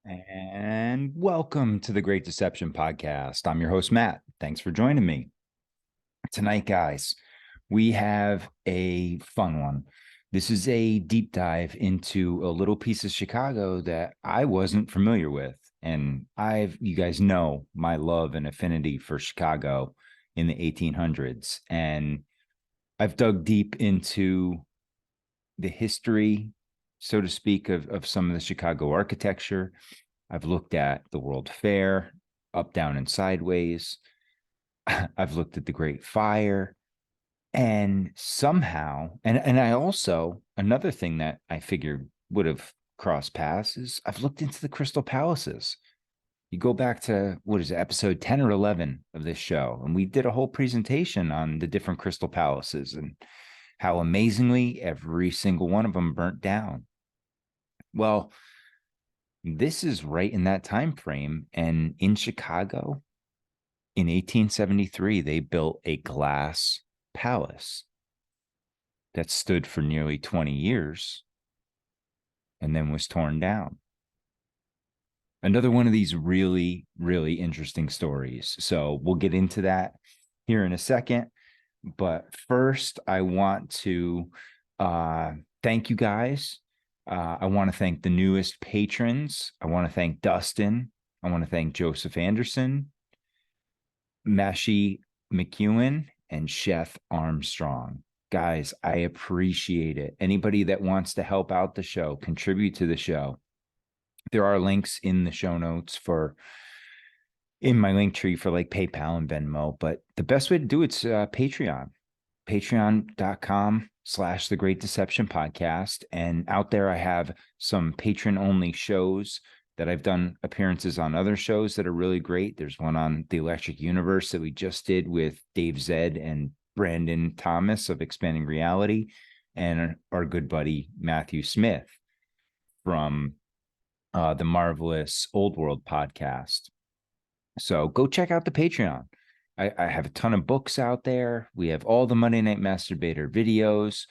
And welcome to the Great Deception Podcast. I'm your host, Matt. Thanks for joining me. Tonight, guys, we have a fun one. This is a deep dive into a little piece of Chicago that I wasn't familiar with. And you guys know my love and affinity for Chicago in the 1800s. And I've dug deep into the history, so to speak, of some of the Chicago architecture. I've looked at the World Fair, up, down, and sideways. I've looked at the Great Fire. And somehow, and I also, another thing that I figured would have crossed paths is I've looked into the Crystal Palaces. You go back to, what is it, episode 10 or 11 of this show, and we did a whole presentation on the different Crystal Palaces and how amazingly every single one of them burnt down. Well, this is right in that time frame. And in Chicago, in 1873, they built a glass palace that stood for nearly 20 years and then was torn down. Another one of these really, really interesting stories. So we'll get into that here in a second. But first, I want to thank you guys. I want to thank the newest patrons. I want to thank Dustin. I want to thank Joseph Anderson, Mashi McEwen, and Chef Armstrong. Guys, I appreciate it. Anybody that wants to help out the show, contribute to the show. There are links in the show notes in my link tree for like PayPal and Venmo, but the best way to do it's Patreon, patreon.com/The Great Deception Podcast. And out there, I have some patron only shows that I've done appearances on other shows that are really great. There's one on the Electric Universe that we just did with Dave Zed and Brandon Thomas of Expanding Reality, and our good buddy Matthew Smith from the Marvelous Old World podcast. So go check out the Patreon. I have a ton of books out there. We have all the Monday Night Masturbator videos.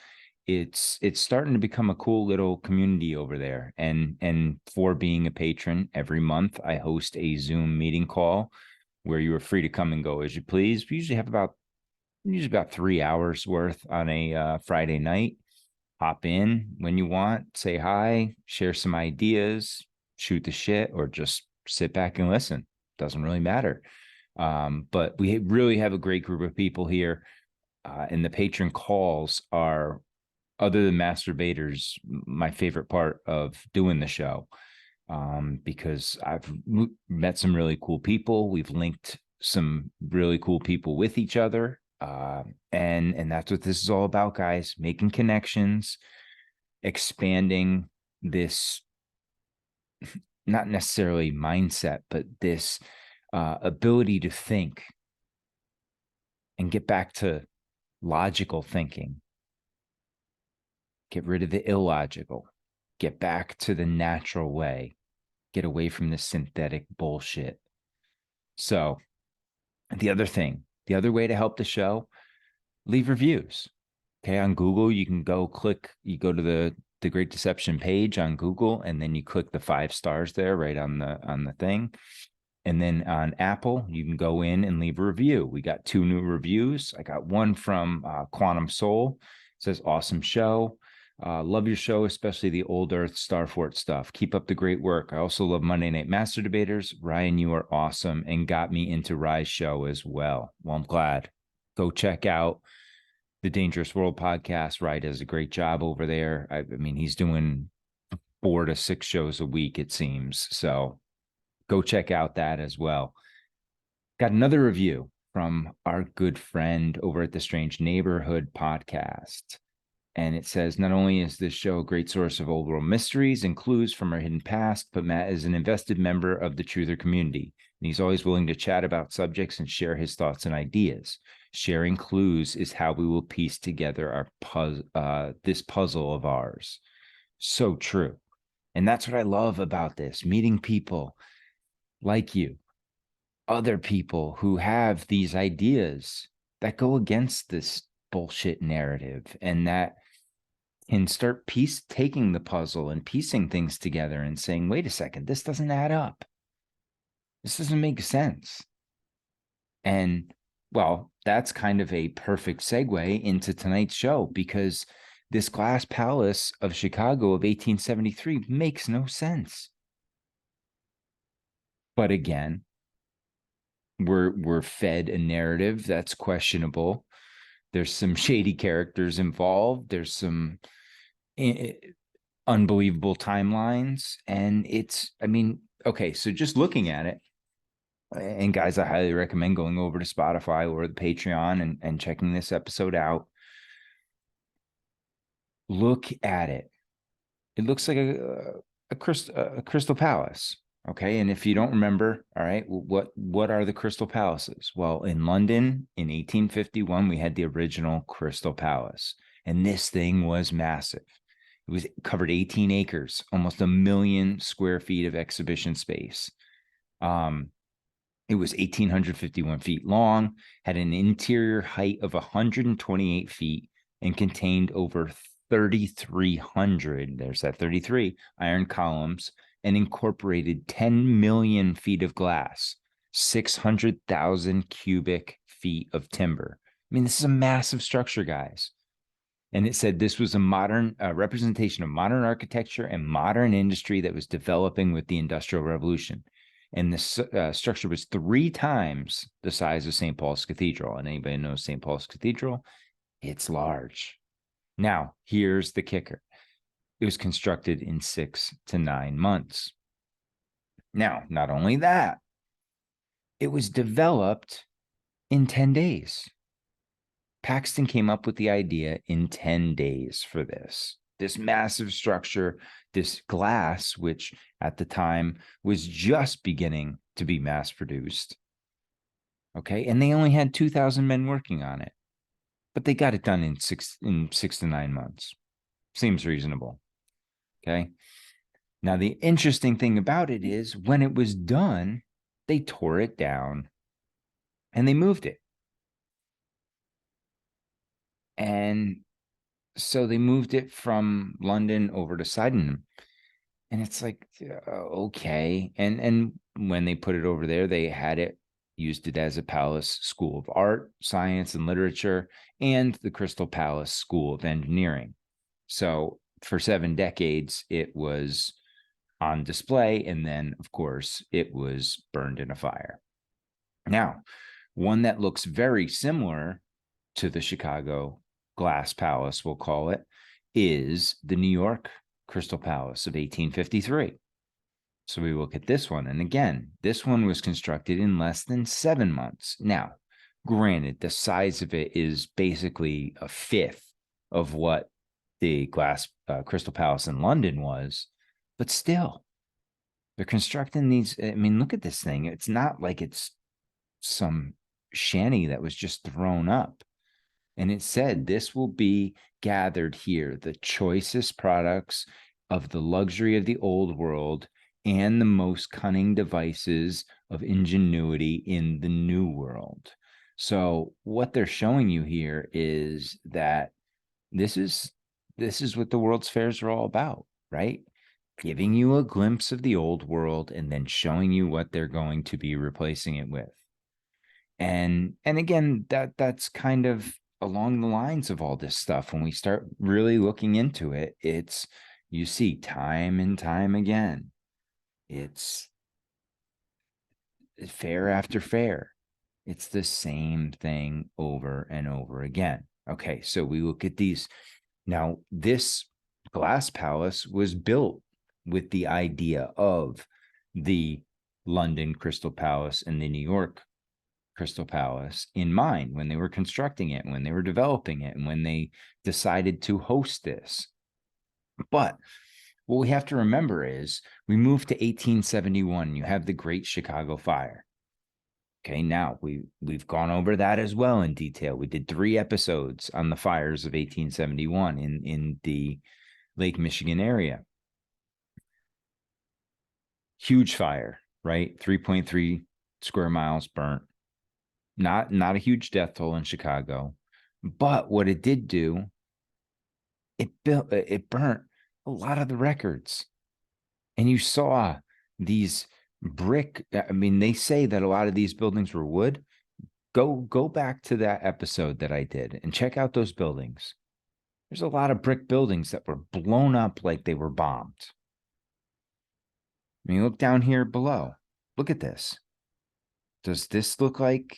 It's starting to become a cool little community over there. And for being a patron, every month I host a Zoom meeting call where you are free to come and go as you please. We usually have about 3 hours worth on a Friday night. Hop in when you want, say hi, share some ideas, shoot the shit, or just sit back and listen. Doesn't really matter. But we really have a great group of people here. And the patron calls are, other than masturbators, my favorite part of doing the show. Because I've met some really cool people. We've linked some really cool people with each other. And that's what this is all about, guys. Making connections, expanding this, not necessarily mindset, but this ability to think and get back to logical thinking. Get rid of the illogical. Get back to the natural way. Get away from the synthetic bullshit. So the other way to help the show, leave reviews. Okay, on Google, you can go to the Great Deception page on Google, and then you click the 5 stars there right on the thing. And then on Apple, you can go in and leave a review. We got 2 new reviews. I got one from Quantum Soul. It says, awesome show. Love your show, especially the old Earth Starfort stuff. Keep up the great work. I also love Monday Night Master Debaters. Ryan, you are awesome and got me into Rye's show as well. Well, I'm glad. Go check out the Dangerous World podcast. Rye does a great job over there. I mean, he's doing 4 to 6 shows a week, it seems. So go check out that as well. Got another review from our good friend over at the Strange Neighborhood podcast. And it says, not only is this show a great source of old world mysteries and clues from our hidden past, but Matt is an invested member of the truther community. And he's always willing to chat about subjects and share his thoughts and ideas. Sharing clues is how we will piece together this puzzle of ours. So true. And that's what I love about this, meeting people like you, other people who have these ideas that go against this bullshit narrative and that can start taking the puzzle and piecing things together and saying, wait a second, this doesn't add up. This doesn't make sense. And well, that's kind of a perfect segue into tonight's show, because this glass palace of Chicago of 1873 makes no sense. But again, we're fed a narrative that's questionable. There's some shady characters involved. There's some unbelievable timelines. And I mean, okay, so just looking at it, and guys, I highly recommend going over to Spotify or the Patreon and checking this episode out. Look at it. It looks like a crystal palace. Okay. And if you don't remember, all right, what are the Crystal Palaces? Well, in London in 1851, we had the original Crystal Palace, and this thing was massive. It covered 18 acres, almost 1 million square feet of exhibition space. It was 1,851 feet long, had an interior height of 128 feet, and contained over 3,300, there's that 33, iron columns, and incorporated 10 million feet of glass, 600,000 cubic feet of timber. I mean, this is a massive structure, guys. And it said this was a modern representation of modern architecture and modern industry that was developing with the Industrial Revolution. And this structure was 3 times the size of St. Paul's Cathedral. And anybody knows St. Paul's Cathedral? It's large. Now, here's the kicker. It was constructed in 6 to 9 months. Now, not only that, it was developed in 10 days. Paxton came up with the idea in 10 days for this massive structure, this glass, which at the time was just beginning to be mass produced. Okay. And they only had 2,000 men working on it, but they got it done in 6 to 9 months. Seems reasonable. Okay. Now, the interesting thing about it is when it was done, they tore it down and they moved it. And so they moved it from London over to Sydenham. And it's like, okay. And when they put it over there, they used it as a palace school of art, science, and literature, and the Crystal Palace School of Engineering. So for 7 decades, it was on display. And then, of course, it was burned in a fire. Now, one that looks very similar to the Chicago Glass Palace, we'll call it, is the New York Crystal Palace of 1853. So we look at this one. And again, this one was constructed in less than 7 months. Now, granted, the size of it is basically a fifth of what the Crystal Palace in London was, but still, they're constructing these. I mean, look at this thing. It's not like it's some shanty that was just thrown up. And it said, this will be gathered here, the choicest products of the luxury of the old world and the most cunning devices of ingenuity in the new world. So what they're showing you here is that this is what the World's Fairs are all about, right? Giving you a glimpse of the old world and then showing you what they're going to be replacing it with. And again, that's kind of along the lines of all this stuff. When we start really looking into it, you see time and time again, it's fair after fair. It's the same thing over and over again. Okay, so we look at these. Now, this glass palace was built with the idea of the London Crystal Palace and the New York Crystal Palace in mind when they were constructing it, when they were developing it, and when they decided to host this. But what we have to remember is we moved to 1871. You have the Great Chicago Fire. Okay, now we've gone over that as well in detail. We did 3 episodes on the fires of 1871 in the Lake Michigan area. Huge fire, right? 3.3 square miles burnt. Not a huge death toll in Chicago, but what it did do, it burnt a lot of the records. And you saw these brick. I mean, they say that a lot of these buildings were wood. Go back to that episode that I did and check out those buildings. There's a lot of brick buildings that were blown up like they were bombed. I mean, look down here below. Look at this. Does this look like,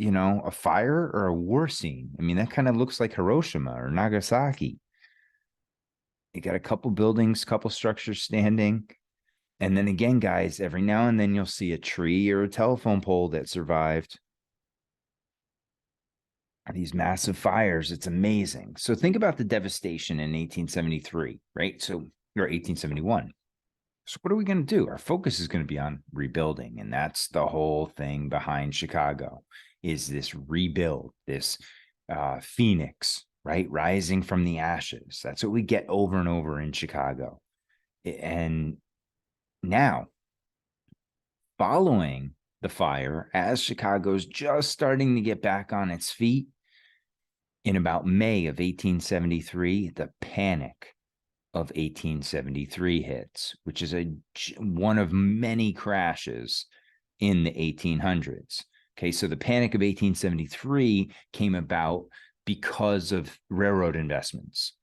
a fire or a war scene? I mean, that kind of looks like Hiroshima or Nagasaki. You got a couple buildings, couple structures standing. And then again, guys, every now and then you'll see a tree or a telephone pole that survived these massive fires. It's amazing. So think about the devastation in 1873, right? Or 1871. So what are we going to do? Our focus is going to be on rebuilding. And that's the whole thing behind Chicago, is this rebuild, this phoenix, right? Rising from the ashes. That's what we get over and over in Chicago. And now, following the fire, as Chicago's just starting to get back on its feet, in about May of 1873, the Panic of 1873 hits, which is one of many crashes in the 1800s. Okay, so the Panic of 1873 came about because of railroad investments.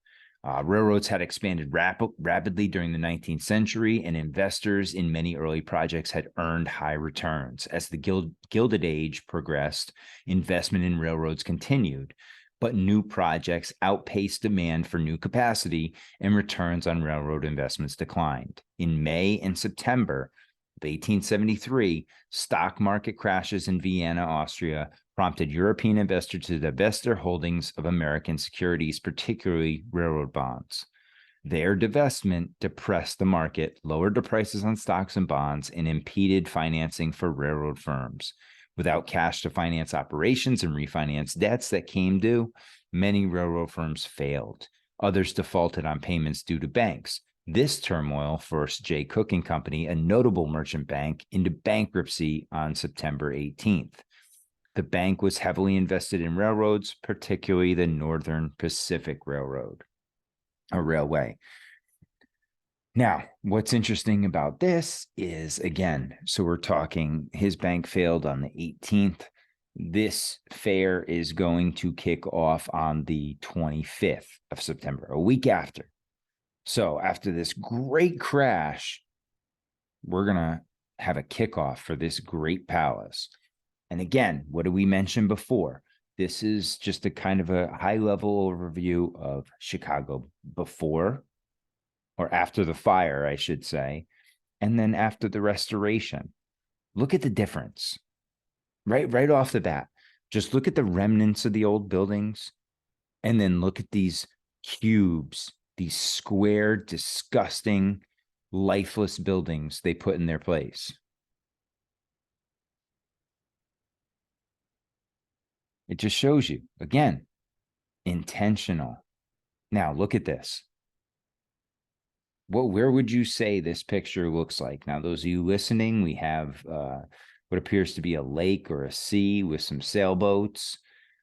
Railroads had expanded rapidly during the 19th century, and investors in many early projects had earned high returns. As the Gilded Age progressed, investment in railroads continued, but new projects outpaced demand for new capacity, and returns on railroad investments declined. In May and September of 1873, stock market crashes in Vienna, Austria, prompted European investors to divest their holdings of American securities, particularly railroad bonds. Their divestment depressed the market, lowered the prices on stocks and bonds, and impeded financing for railroad firms. Without cash to finance operations and refinance debts that came due, many railroad firms failed. Others defaulted on payments due to banks. This turmoil forced J. Cook and Company, a notable merchant bank, into bankruptcy on September 18th. The bank was heavily invested in railroads, particularly the Northern Pacific Railroad, a railway. Now, what's interesting about this is, again, so we're talking his bank failed on the 18th. This fair is going to kick off on the 25th of September, a week after. So after this great crash, we're going to have a kickoff for this great palace. And again, what did we mention before? This is just a kind of a high-level overview of Chicago before, or after the fire, I should say, and then after the restoration. Look at the difference, right off the bat. Just look at the remnants of the old buildings, and then look at these cubes, these square, disgusting, lifeless buildings they put in their place. It just shows you, again, intentional. Now, look at this. Where would you say this picture looks like? Now, those of you listening, we have what appears to be a lake or a sea with some sailboats.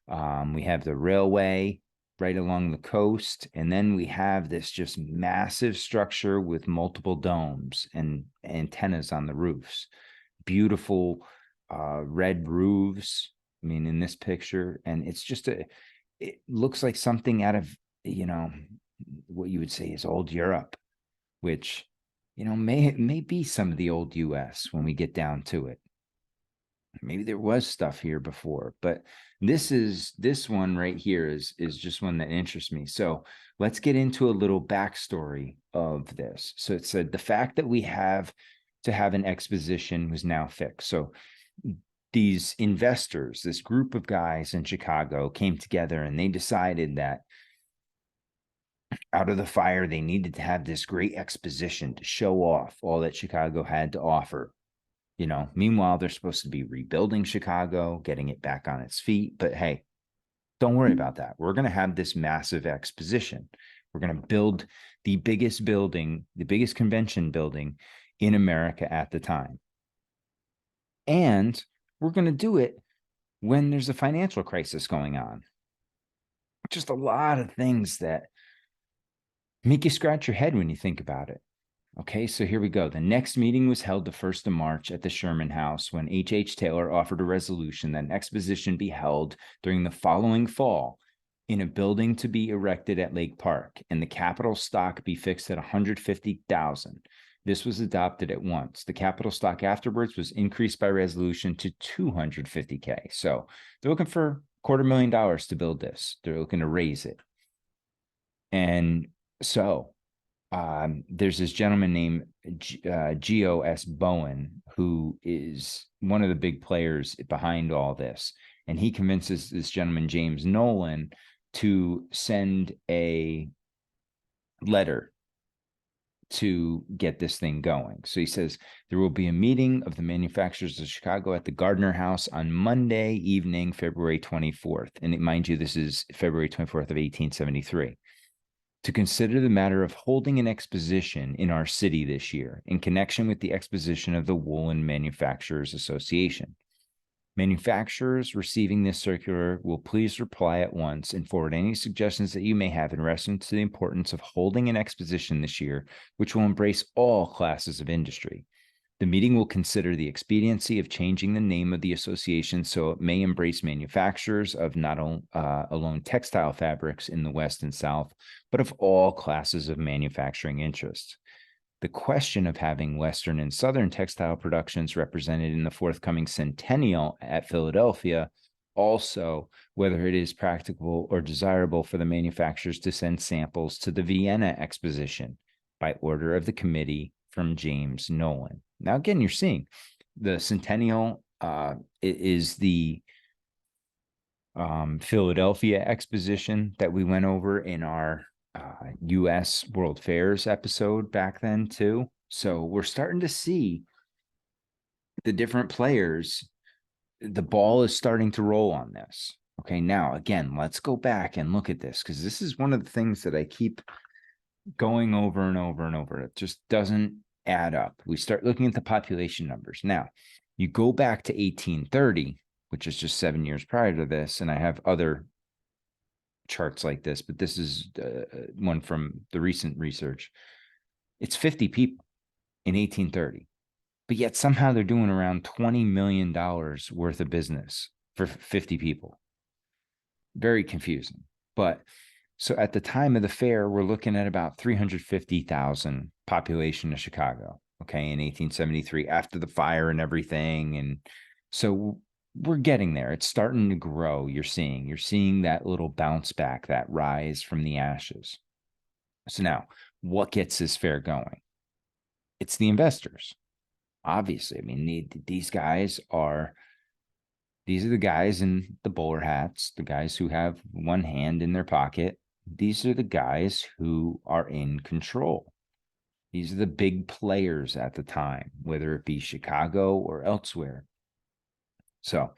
We have the railway right along the coast. And then we have this just massive structure with multiple domes and antennas on the roofs. Beautiful red roofs. I mean, in this picture, and it's just it looks like something out of, what you would say is old Europe, which, may be some of the old US when we get down to it. Maybe there was stuff here before, but this one right here is just one that interests me. So let's get into a little backstory of this. So it said the fact that we have to have an exposition was now fixed. So these investors, this group of guys in Chicago, came together and they decided that out of the fire, they needed to have this great exposition to show off all that Chicago had to offer. Meanwhile, they're supposed to be rebuilding Chicago, getting it back on its feet. But hey, don't worry about that. We're going to have this massive exposition. We're going to build the biggest building, the biggest convention building in America at the time. And we're going to do it when there's a financial crisis going on. Just a lot of things that make you scratch your head when you think about it. Okay, so here we go. The next meeting was held the 1st of March at the Sherman House when H. Taylor offered a resolution that an exposition be held during the following fall in a building to be erected at Lake Park and the capital stock be fixed at $150,000. This was adopted at once. The capital stock afterwards was increased by resolution to $250K. So they're looking for $250,000 to build this. They're looking to raise it. And so there's this gentleman named G.O.S. Bowen, who is one of the big players behind all this. And he convinces this gentleman, James Nolan, to send a letter to get this thing going. So he says, there will be a meeting of the manufacturers of Chicago at the Gardner House on Monday evening, February 24th. And mind you, this is February 24th of 1873. To consider the matter of holding an exposition in our city this year in connection with the exposition of the Woolen Manufacturers Association. Manufacturers receiving this circular will please reply at once and forward any suggestions that you may have in reference to the importance of holding an exposition this year, which will embrace all classes of industry. The meeting will consider the expediency of changing the name of the association so it may embrace manufacturers of not alone textile fabrics in the West and South, but of all classes of manufacturing interests. The question of having Western and Southern textile productions represented in the forthcoming centennial at Philadelphia, also whether it is practicable or desirable for the manufacturers to send samples to the Vienna Exposition by order of the committee from James Nolan. Now, again, you're seeing the centennial is the Philadelphia Exposition that we went over in our U.S. World Fairs episode back then too. So we're starting to see the different players. The ball is starting to roll on this. Okay, now again, let's go back and look at this because this is one of the things that I keep going over and over and over. It just doesn't add up. We start looking at the population numbers. Now, you go back to 1830, which is just 7 years prior to this, and I have other charts like this, but this is one from the recent research. It's 50 people in 1830, but yet somehow they're doing around $20 million worth of business for 50 people. Very confusing. But so at the time of the fair, we're looking at about 350,000 population of Chicago, okay, in 1873 after the fire and everything. And so we're getting there. It's starting to grow. You're seeing that little bounce back, that rise from the ashes. So now, what gets this fair going? It's the investors. Obviously, I mean, these are the guys in the bowler hats, the guys who have one hand in their pocket. These are the guys who are in control. These are the big players at the time, whether it be Chicago or elsewhere. So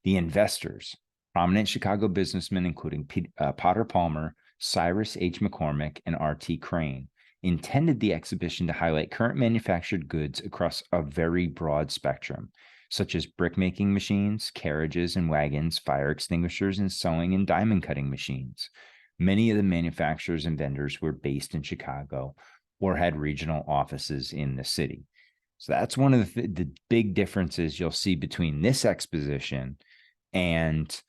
the investors, prominent Chicago businessmen, including Potter Palmer, Cyrus H. McCormick, and R.T. Crane, intended the exhibition to highlight current manufactured goods across a very broad spectrum, such as brick-making machines, carriages and wagons, fire extinguishers, and sewing and diamond cutting machines. Many of the manufacturers and vendors were based in Chicago or had regional offices in the city. So that's one of the big differences you'll see between this exposition and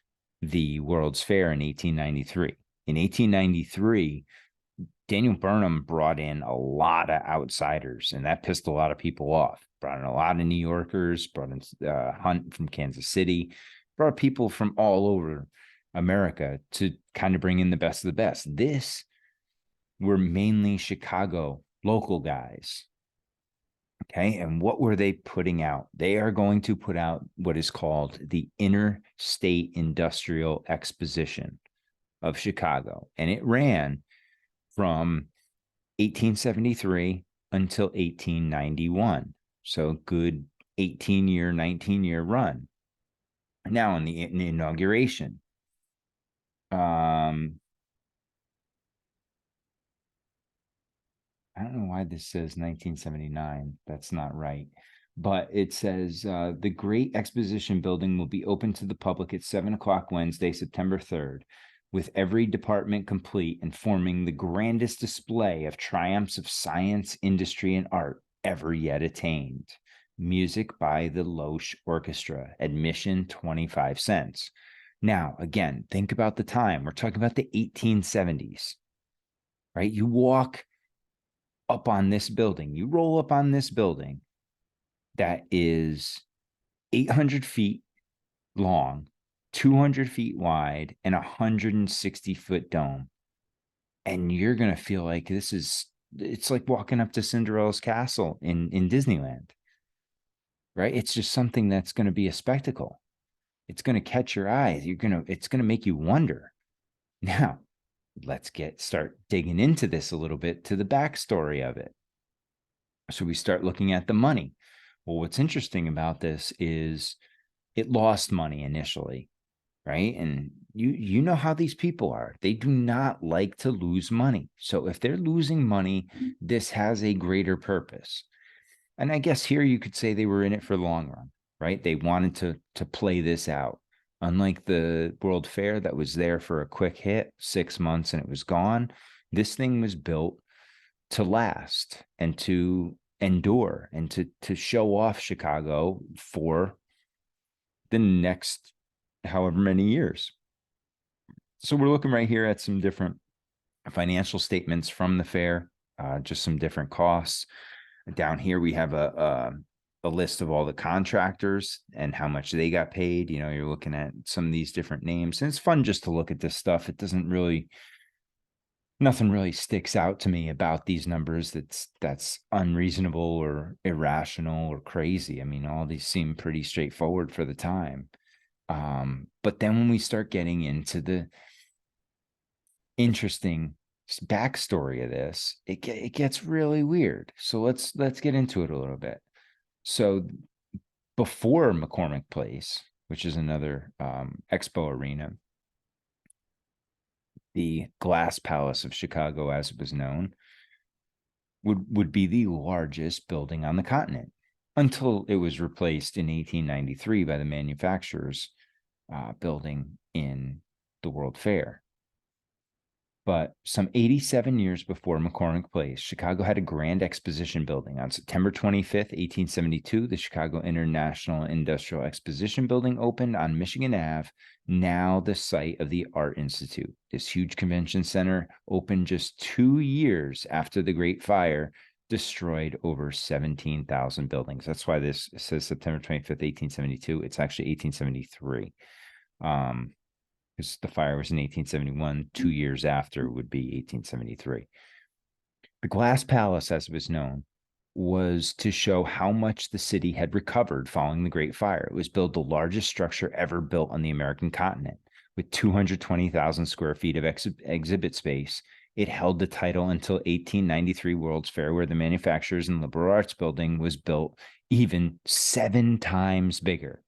the World's Fair in 1893. In 1893, Daniel Burnham brought in a lot of outsiders, and that pissed a lot of people off. Brought in a lot of New Yorkers, brought in Hunt from Kansas City, brought people from all over America to kind of bring in the best of the best. This were mainly Chicago local guys. Okay, and what were they putting out? They are going to put out what is called the Inter-State Industrial Exposition of Chicago, and it ran from 1873 until 1891. So good 18-year, 19-year run. Now in the inauguration, I don't know why this says 1979. That's not right. But it says the Great Exposition Building will be open to the public at 7 o'clock Wednesday, September 3rd. with every department complete and forming the grandest display of triumphs of science, industry, and art ever yet attained. Music by the Loesch Orchestra, admission 25 cents. Now, again, think about the time. We're talking about the 1870s, right? You walk up on this building, you roll up on this building that is 800 feet long, 200 feet wide, and 160-foot dome. And you're going to feel like it's like walking up to Cinderella's castle in Disneyland, right? It's just something that's going to be a spectacle. It's going to catch your eyes. It's going to make you wonder. Now, let's start digging into this a little bit, to the backstory of it. So we start looking at the money. Well, what's interesting about this is it lost money initially, right? And you know how these people are. They do not like to lose money. So if they're losing money, this has a greater purpose. And I guess here you could say they were in it for the long run, right? They wanted to play this out. Unlike the World Fair that was there for a quick hit, 6 months and it was gone, this thing was built to last and to endure and to show off Chicago for the next however many years. So we're looking right here at some different financial statements from the fair, just some different costs. Down here, we have a list of all the contractors and how much they got paid. You know, you're looking at some of these different names, and it's fun just to look at this stuff. It doesn't really, nothing really sticks out to me about these numbers that's unreasonable or irrational or crazy. I mean, all these seem pretty straightforward for the time. But then when we start getting into the interesting backstory of this, it gets really weird. So let's get into it a little bit. So before McCormick Place, which is another expo arena, the Glass Palace of Chicago, as it was known, would be the largest building on the continent until it was replaced in 1893 by the manufacturers building in the World Fair. But some 87 years before McCormick Place, Chicago had a grand exposition building. On September 25th, 1872, the Chicago International Industrial Exposition building opened on Michigan Ave, now the site of the Art Institute. This huge convention center opened just 2 years after the Great Fire destroyed over 17,000 buildings. That's why this says September 25th, 1872. It's actually 1873. Because the fire was in 1871, 2 years after would be 1873. The Glass Palace, as it was known, was to show how much the city had recovered following the Great Fire. It was built the largest structure ever built on the American continent, with 220,000 square feet of exhibit space. It held the title until 1893 World's Fair, where the Manufacturers and Liberal Arts building was built even 7 times bigger.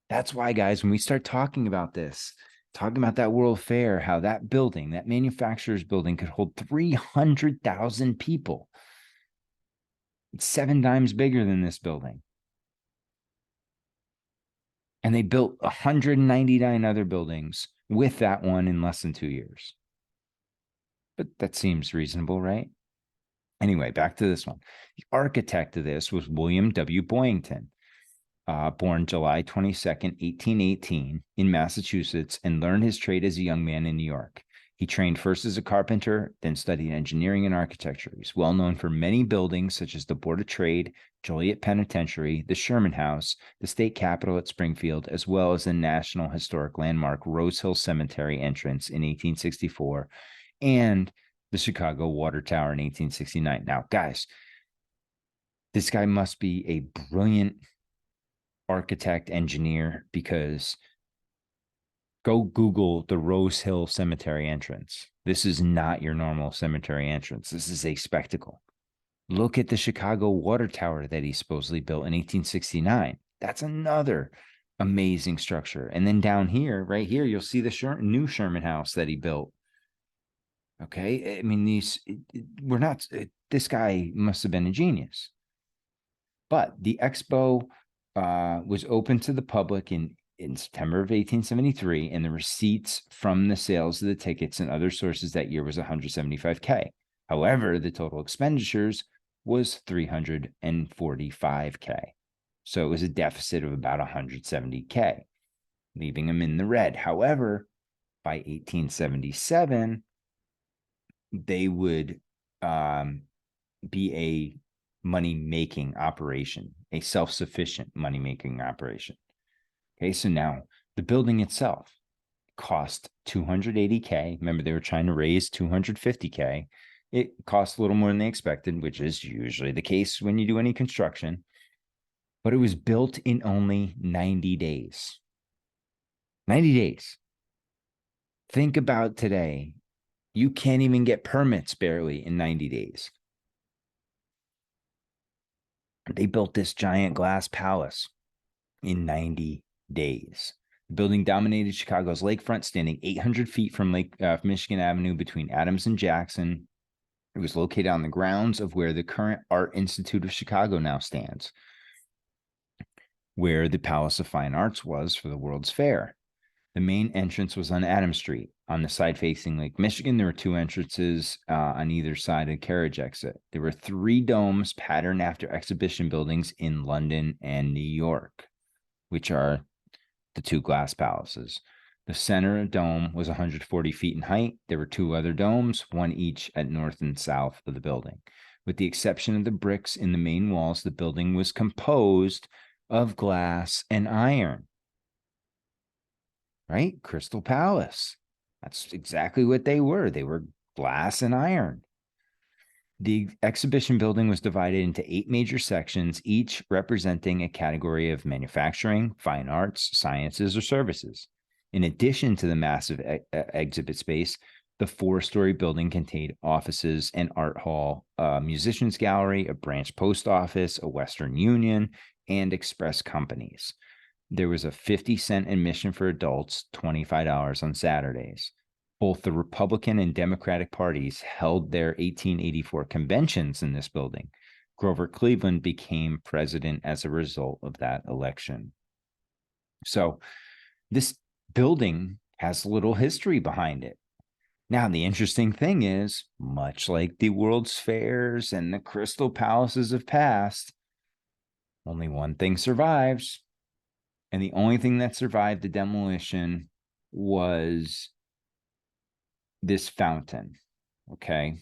That's why, guys, when we start talking about this, talking about that World Fair, how that building, that manufacturer's building, could hold 300,000 people. It's 7 times bigger than this building. And they built 199 other buildings with that one in less than 2 years. But that seems reasonable, right? Anyway, back to this one. The architect of this was William W. Boyington. Born July 22nd, 1818 in Massachusetts, and learned his trade as a young man in New York. He trained first as a carpenter, then studied engineering and architecture. He's well known for many buildings such as the Board of Trade, Joliet Penitentiary, the Sherman House, the State Capitol at Springfield, as well as the National Historic Landmark Rose Hill Cemetery entrance in 1864, and the Chicago Water Tower in 1869. Now, guys, this guy must be a brilliant architect, engineer, because go Google the Rose Hill Cemetery entrance. This is not your normal cemetery entrance. This is a spectacle. Look at the Chicago Water Tower that he supposedly built in 1869. That's another amazing structure. And then down here, right here, you'll see the new Sherman House that he built. Okay. I mean, this guy must have been a genius. But the expo was open to the public in in September of 1873, and the receipts from the sales of the tickets and other sources that year was 175K. However, the total expenditures was 345K. So it was a deficit of about 170K, leaving them in the red. However, by 1877, they would be a money-making operation, a self-sufficient money-making operation. Okay, so now the building itself cost 280K. Remember, they were trying to raise 250K. It cost a little more than they expected, which is usually the case when you do any construction. But it was built in only 90 days. 90 days. Think about today. You can't even get permits barely in 90 days. They built this giant glass palace in 90 days. The building dominated Chicago's lakefront, standing 800 feet from Michigan Avenue between Adams and Jackson. It was located on the grounds of where the current Art Institute of Chicago now stands, where the Palace of Fine Arts was for the World's Fair. The main entrance was on Adams Street. On the side facing Lake Michigan, there were two entrances on either side of the carriage exit. There were 3 domes patterned after exhibition buildings in London and New York, which are the 2 glass palaces. The center dome was 140 feet in height. There were 2 other domes, one each at north and south of the building. With the exception of the bricks in the main walls, the building was composed of glass and iron. Right? Crystal Palace. That's exactly what they were. They were glass and iron. The exhibition building was divided into 8 major sections, each representing a category of manufacturing, fine arts, sciences, or services. In addition to the massive exhibit space, the 4-story building contained offices, an art hall, a musician's gallery, a branch post office, a Western Union, and express companies. There was a 50-cent admission for adults, $25 on Saturdays. Both the Republican and Democratic parties held their 1884 conventions in this building. Grover Cleveland became president as a result of that election. So this building has a little history behind it. Now, the interesting thing is, much like the World's Fairs and the Crystal Palaces of past, only one thing survives. And the only thing that survived the demolition was this fountain. Okay.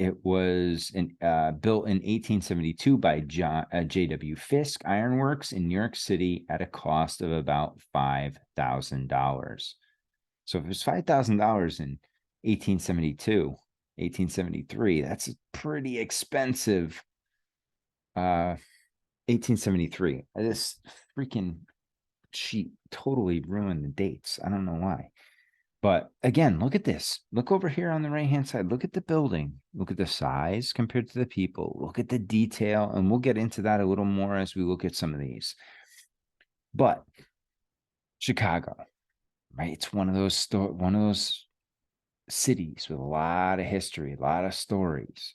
It was built in 1872 by J.W. Fisk Ironworks in New York City at a cost of about $5,000. So if it was $5,000 in 1872, 1873, that's a pretty expensive 1873. This freaking sheet totally ruined the dates. I don't know why. But again, look at this. Look over here on the right-hand side. Look at the building. Look at the size compared to the people. Look at the detail. And we'll get into that a little more as we look at some of these. But Chicago, right? It's one of those cities with a lot of history, a lot of stories.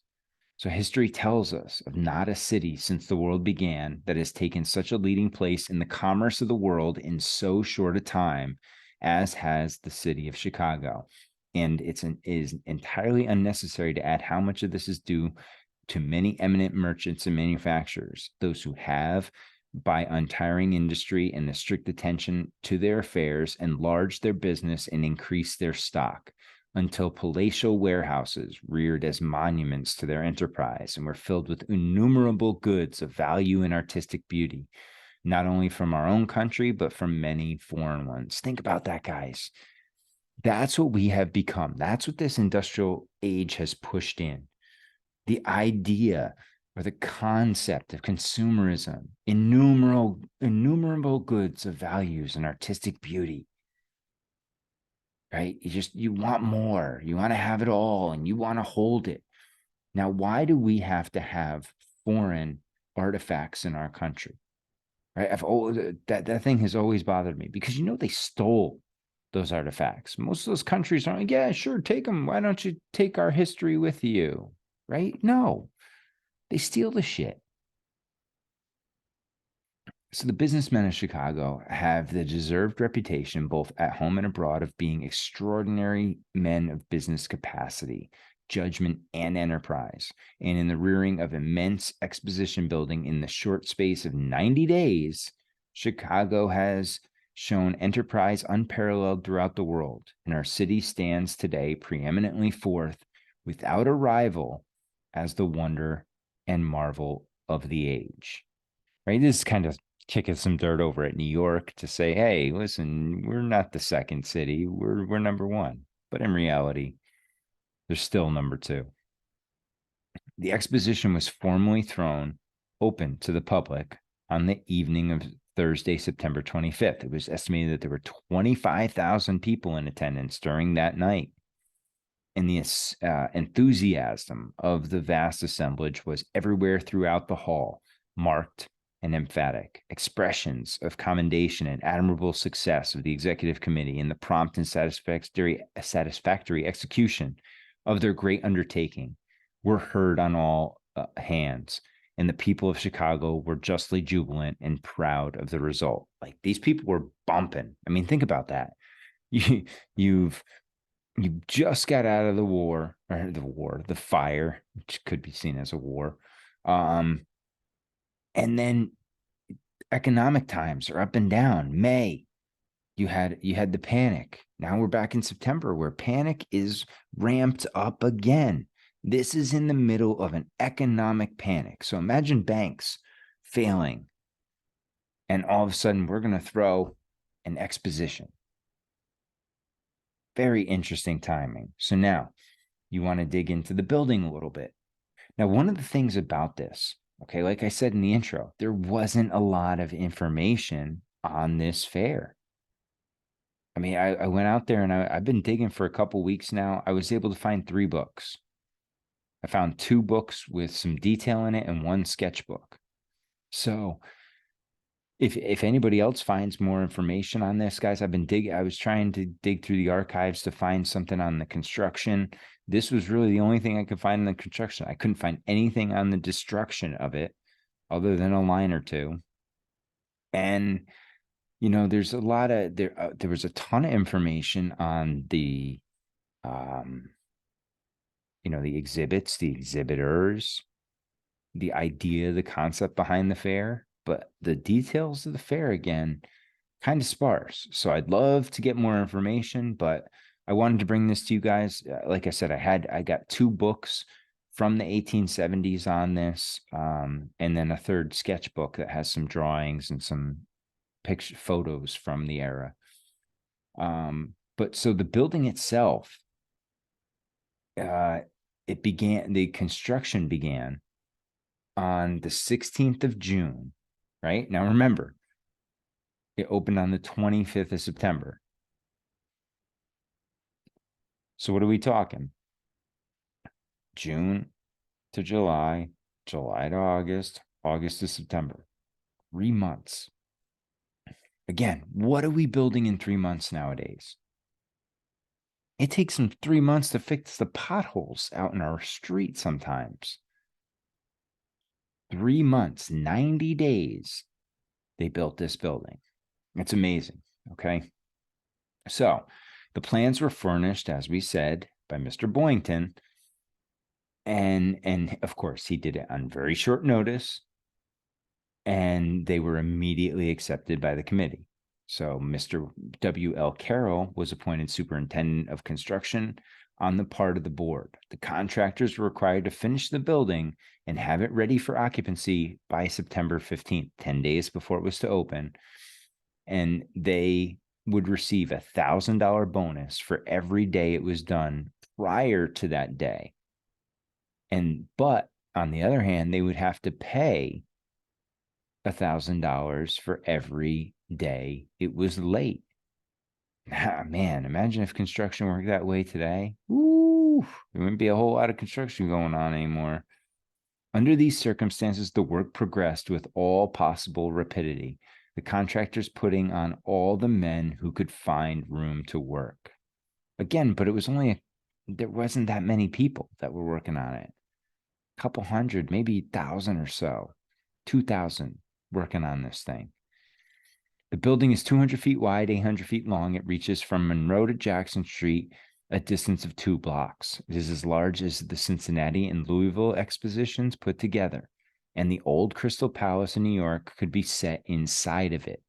So history tells us of not a city since the world began that has taken such a leading place in the commerce of the world in so short a time as has the city of Chicago. And it is entirely unnecessary to add how much of this is due to many eminent merchants and manufacturers, those who have, by untiring industry and the strict attention to their affairs, enlarged their business and increased their stock, until palatial warehouses reared as monuments to their enterprise and were filled with innumerable goods of value and artistic beauty, not only from our own country, but from many foreign ones. Think about that, guys. That's what we have become. That's what this industrial age has pushed in. The idea or the concept of consumerism, innumerable goods of values and artistic beauty. Right? You want more. You want to have it all and you want to hold it. Now, why do we have to have foreign artifacts in our country? Right? That thing has always bothered me because, they stole those artifacts. Most of those countries are like, yeah, sure, take them. Why don't you take our history with you? Right? No, they steal the shit. So the businessmen of Chicago have the deserved reputation, both at home and abroad, of being extraordinary men of business capacity, judgment, and enterprise. And in the rearing of immense exposition building in the short space of 90 days, Chicago has shown enterprise unparalleled throughout the world. And our city stands today preeminently forth without a rival as the wonder and marvel of the age. Right? This is kind of kicking some dirt over at New York to say, hey, listen, we're not the second city, we're number one. But in reality, they're still number two. The exposition was formally thrown open to the public on the evening of Thursday, September 25th. It was estimated that there were 25,000 people in attendance during that night. And the enthusiasm of the vast assemblage was everywhere throughout the hall, marked and emphatic expressions of commendation and admirable success of the executive committee in the prompt and satisfactory execution of their great undertaking were heard on all hands, and the people of Chicago were justly jubilant and proud of the result. Like, these people were bumping. I mean, think about that. You just got out of the fire, which could be seen as a war. And then economic times are up and down. May, you had the panic. Now we're back in September where panic is ramped up again. This is in the middle of an economic panic. So imagine banks failing, and all of a sudden we're going to throw an exposition. Very interesting timing. So now you want to dig into the building a little bit. Now, one of the things about this, okay, like I said in the intro, there wasn't a lot of information on this fair. I mean, I went out there and I've been digging for a couple weeks now. I was able to find 3 books. I found 2 books with some detail in it and 1 sketchbook. So if anybody else finds more information on this, guys, I was trying to dig through the archives to find something on the construction. This was really the only thing I could find on the construction. I couldn't find anything on the destruction of it other than a line or 2. And, there's a lot of, there was a ton of information on the, the exhibits, the exhibitors, the idea, the concept behind the fair, but the details of the fair, again, kind of sparse. So I'd love to get more information, but I wanted to bring this to you guys. Like I said, I got 2 books from the 1870s on this, and then a 3rd sketchbook that has some drawings and some photos from the era. But so the building itself, the construction began on the 16th of June, right? Now, remember, it opened on the 25th of September. So what are we talking? June to July, July to August, August to September. 3 months. Again, what are we building in 3 months nowadays? It takes them 3 months to fix the potholes out in our street sometimes. 3 months, 90 days, they built this building. It's amazing, okay? So the plans were furnished, as we said, by Mr. Boynton. And of course, he did it on very short notice, and they were immediately accepted by the committee. So Mr. W.L. Carroll was appointed superintendent of construction on the part of the board. The contractors were required to finish the building and have it ready for occupancy by September 15th, 10 days before it was to open. And they would receive $1,000 bonus for every day it was done prior to that day. But on the other hand, they would have to pay $1,000 for every day it was late. Man, imagine if construction worked that way today. Ooh, there wouldn't be a whole lot of construction going on anymore. Under these circumstances, the work progressed with all possible rapidity, the contractors putting on all the men who could find room to work. Again, but it was there wasn't that many people that were working on it. A couple hundred, maybe 1,000 or so, 2,000 working on this thing. The building is 200 feet wide, 800 feet long. It reaches from Monroe to Jackson Street, a distance of 2 blocks. It is as large as the Cincinnati and Louisville expositions put together, and the old Crystal Palace in New York could be set inside of it.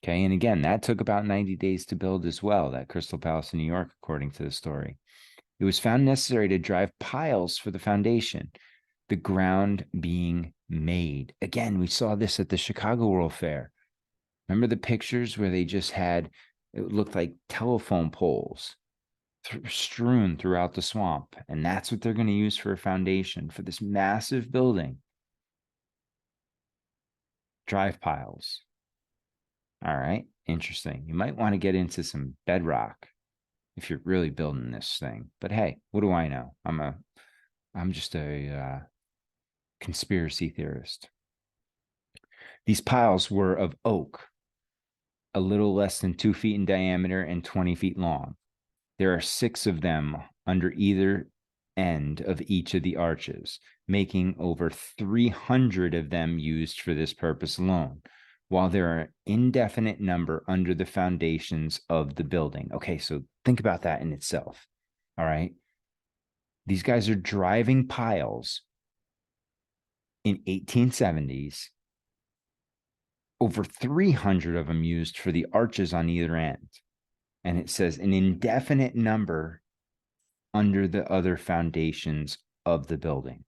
Okay, and again, that took about 90 days to build as well, that Crystal Palace in New York, according to the story. It was found necessary to drive piles for the foundation, the ground being made. Again, we saw this at the Chicago World Fair. Remember the pictures where they just had, it looked like telephone poles strewn throughout the swamp. And that's what they're going to use for a foundation for this massive building. Drive piles. All right, interesting. You might want to get into some bedrock if you're really building this thing. But hey, what do I know? I'm just a conspiracy theorist. These piles were of oak, a little less than 2 feet in diameter and 20 feet long. There are 6 of them under either end of each of the arches, making over 300 of them used for this purpose alone, while there are an indefinite number under the foundations of the building. Okay, so think about that in itself. All right. These guys are driving piles in 1870s, over 300 of them used for the arches on either end. And it says an indefinite number under the other foundations of the building.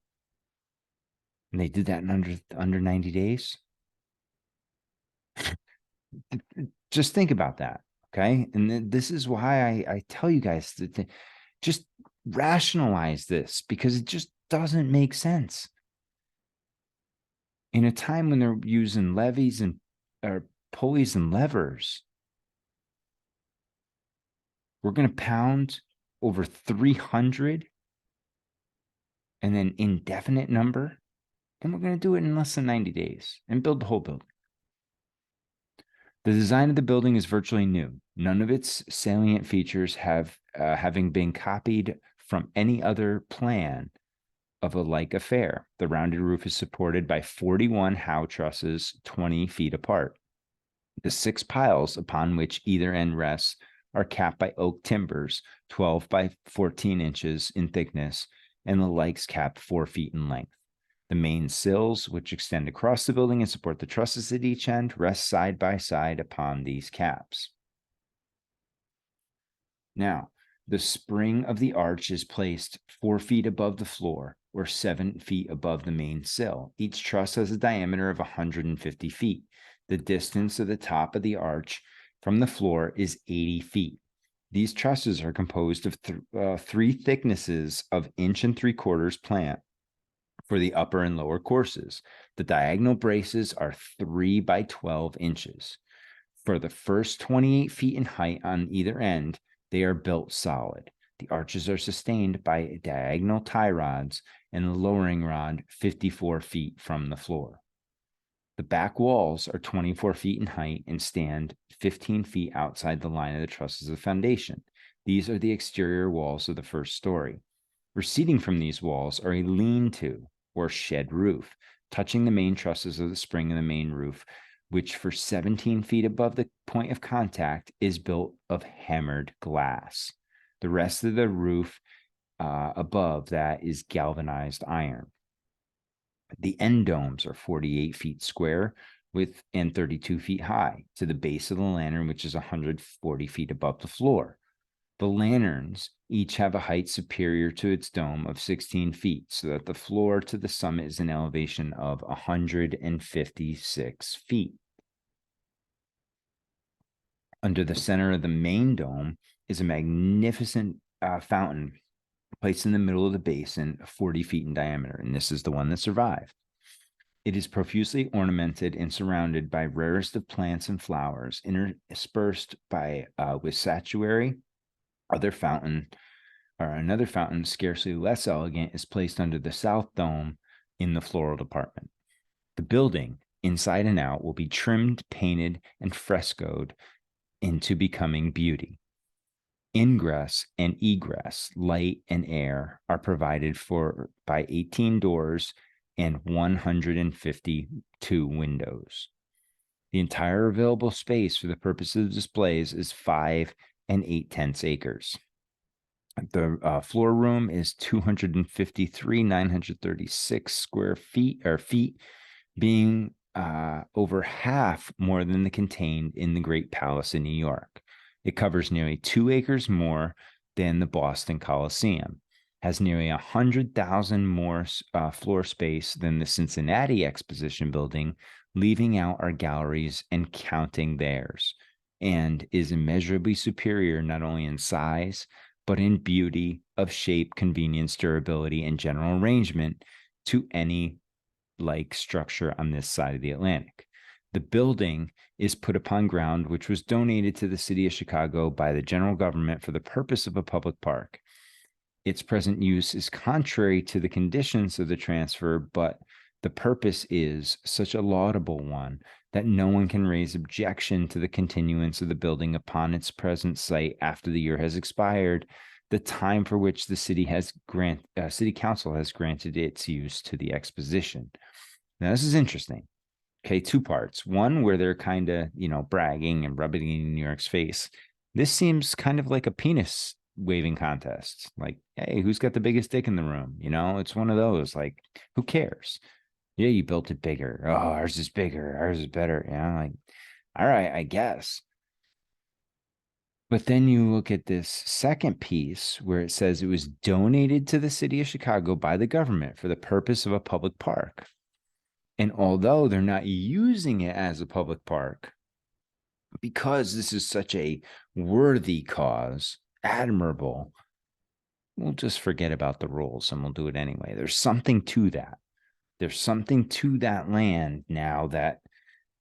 And they did that in under 90 days. Just think about that, okay? And this is why I tell you guys to just rationalize this, because it just doesn't make sense. In a time when they're using levies and or pulleys and levers, we're going to pound over 300 and then indefinite number, and we're going to do it in less than 90 days and build the whole building. The design of the building is virtually new. None of its salient features having been copied from any other plan of a like affair. The rounded roof is supported by 41 howe trusses 20 feet apart. The 6 piles upon which either end rests are capped by oak timbers, 12 by 14 inches in thickness, and the likes capped 4 feet in length. The main sills, which extend across the building and support the trusses at each end, rest side by side upon these caps. Now, the spring of the arch is placed 4 feet above the floor, or 7 feet above the main sill. Each truss has a diameter of 150 feet. The distance of the top of the arch from the floor is 80 feet. These trusses are composed of 3 thicknesses of 1 3/4 plant for the upper and lower courses. The diagonal braces are 3 by 12 inches. For the first 28 feet in height on either end, they are built solid. The arches are sustained by diagonal tie rods and the lowering rod 54 feet from the floor. The back walls are 24 feet in height and stand 15 feet outside the line of the trusses of the foundation. These are the exterior walls of the first story. Receding from these walls are a lean-to, or shed roof, touching the main trusses of the spring of the main roof, which for 17 feet above the point of contact is built of hammered glass. The rest of the roof above that is galvanized iron. The end domes are 48 feet square and 32 feet high to the base of the lantern, which is 140 feet above the floor. The lanterns each have a height superior to its dome of 16 feet, so that the floor to the summit is an elevation of 156 feet. Under the center of the main dome is a magnificent fountain placed in the middle of the basin, 40 feet in diameter, and this is the one that survived. It is profusely ornamented and surrounded by rarest of plants and flowers, interspersed with statuary. Another fountain, scarcely less elegant, is placed under the south dome in the floral department. The building, inside and out, will be trimmed, painted, and frescoed into becoming beauty. Ingress and egress, light and air, are provided for by 18 doors and 152 windows. The entire available space for the purpose of the displays is 5 8/10 acres. The floor room is 253,936 square feet, being over half more than the contained in the Great Palace in New York. It covers nearly 2 acres more than the Boston Coliseum, has nearly 100,000 more floor space than the Cincinnati Exposition building, leaving out our galleries and counting theirs, and is immeasurably superior not only in size, but in beauty of shape, convenience, durability, and general arrangement to any like structure on this side of the Atlantic. The building is put upon ground which was donated to the city of Chicago by the general government for the purpose of a public park. Its present use is contrary to the conditions of the transfer, but the purpose is such a laudable one that no one can raise objection to the continuance of the building upon its present site after the year has expired, the time for which the city council has granted its use to the exposition. Now, this is interesting. Okay, two parts. One, where they're kind of, bragging and rubbing it in New York's face. This seems kind of like a penis waving contest. Like, hey, who's got the biggest dick in the room? It's one of those. Like, who cares? Yeah, you built it bigger. Oh, ours is bigger. Ours is better. Like, all right, I guess. But then you look at this second piece where it says it was donated to the city of Chicago by the government for the purpose of a public park. And although they're not using it as a public park, because this is such a worthy cause, admirable, we'll just forget about the rules and we'll do it anyway. There's something to that. There's something to that land now that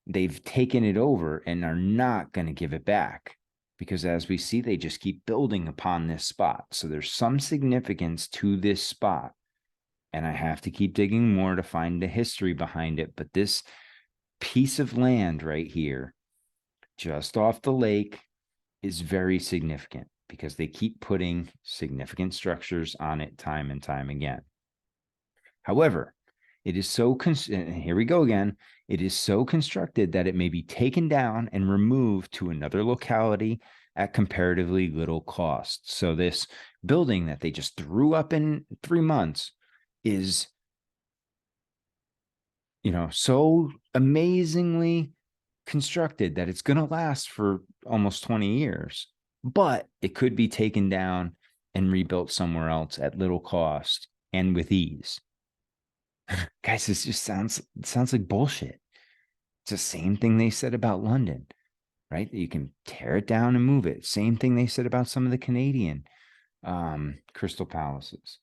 they've taken it over and are not going to give it back, because as we see, they just keep building upon this spot. So there's some significance to this spot. And I have to keep digging more to find the history behind it. But this piece of land right here, just off the lake, is very significant because they keep putting significant structures on it time and time again. However, it is so, here we go again, it is so constructed that it may be taken down and removed to another locality at comparatively little cost. So this building that they just threw up in 3 months is, so amazingly constructed that it's going to last for almost 20 years, but it could be taken down and rebuilt somewhere else at little cost and with ease. Guys, this just sounds like bullshit. It's the same thing they said about London, right? You can tear it down and move it. Same thing they said about some of the Canadian crystal palaces.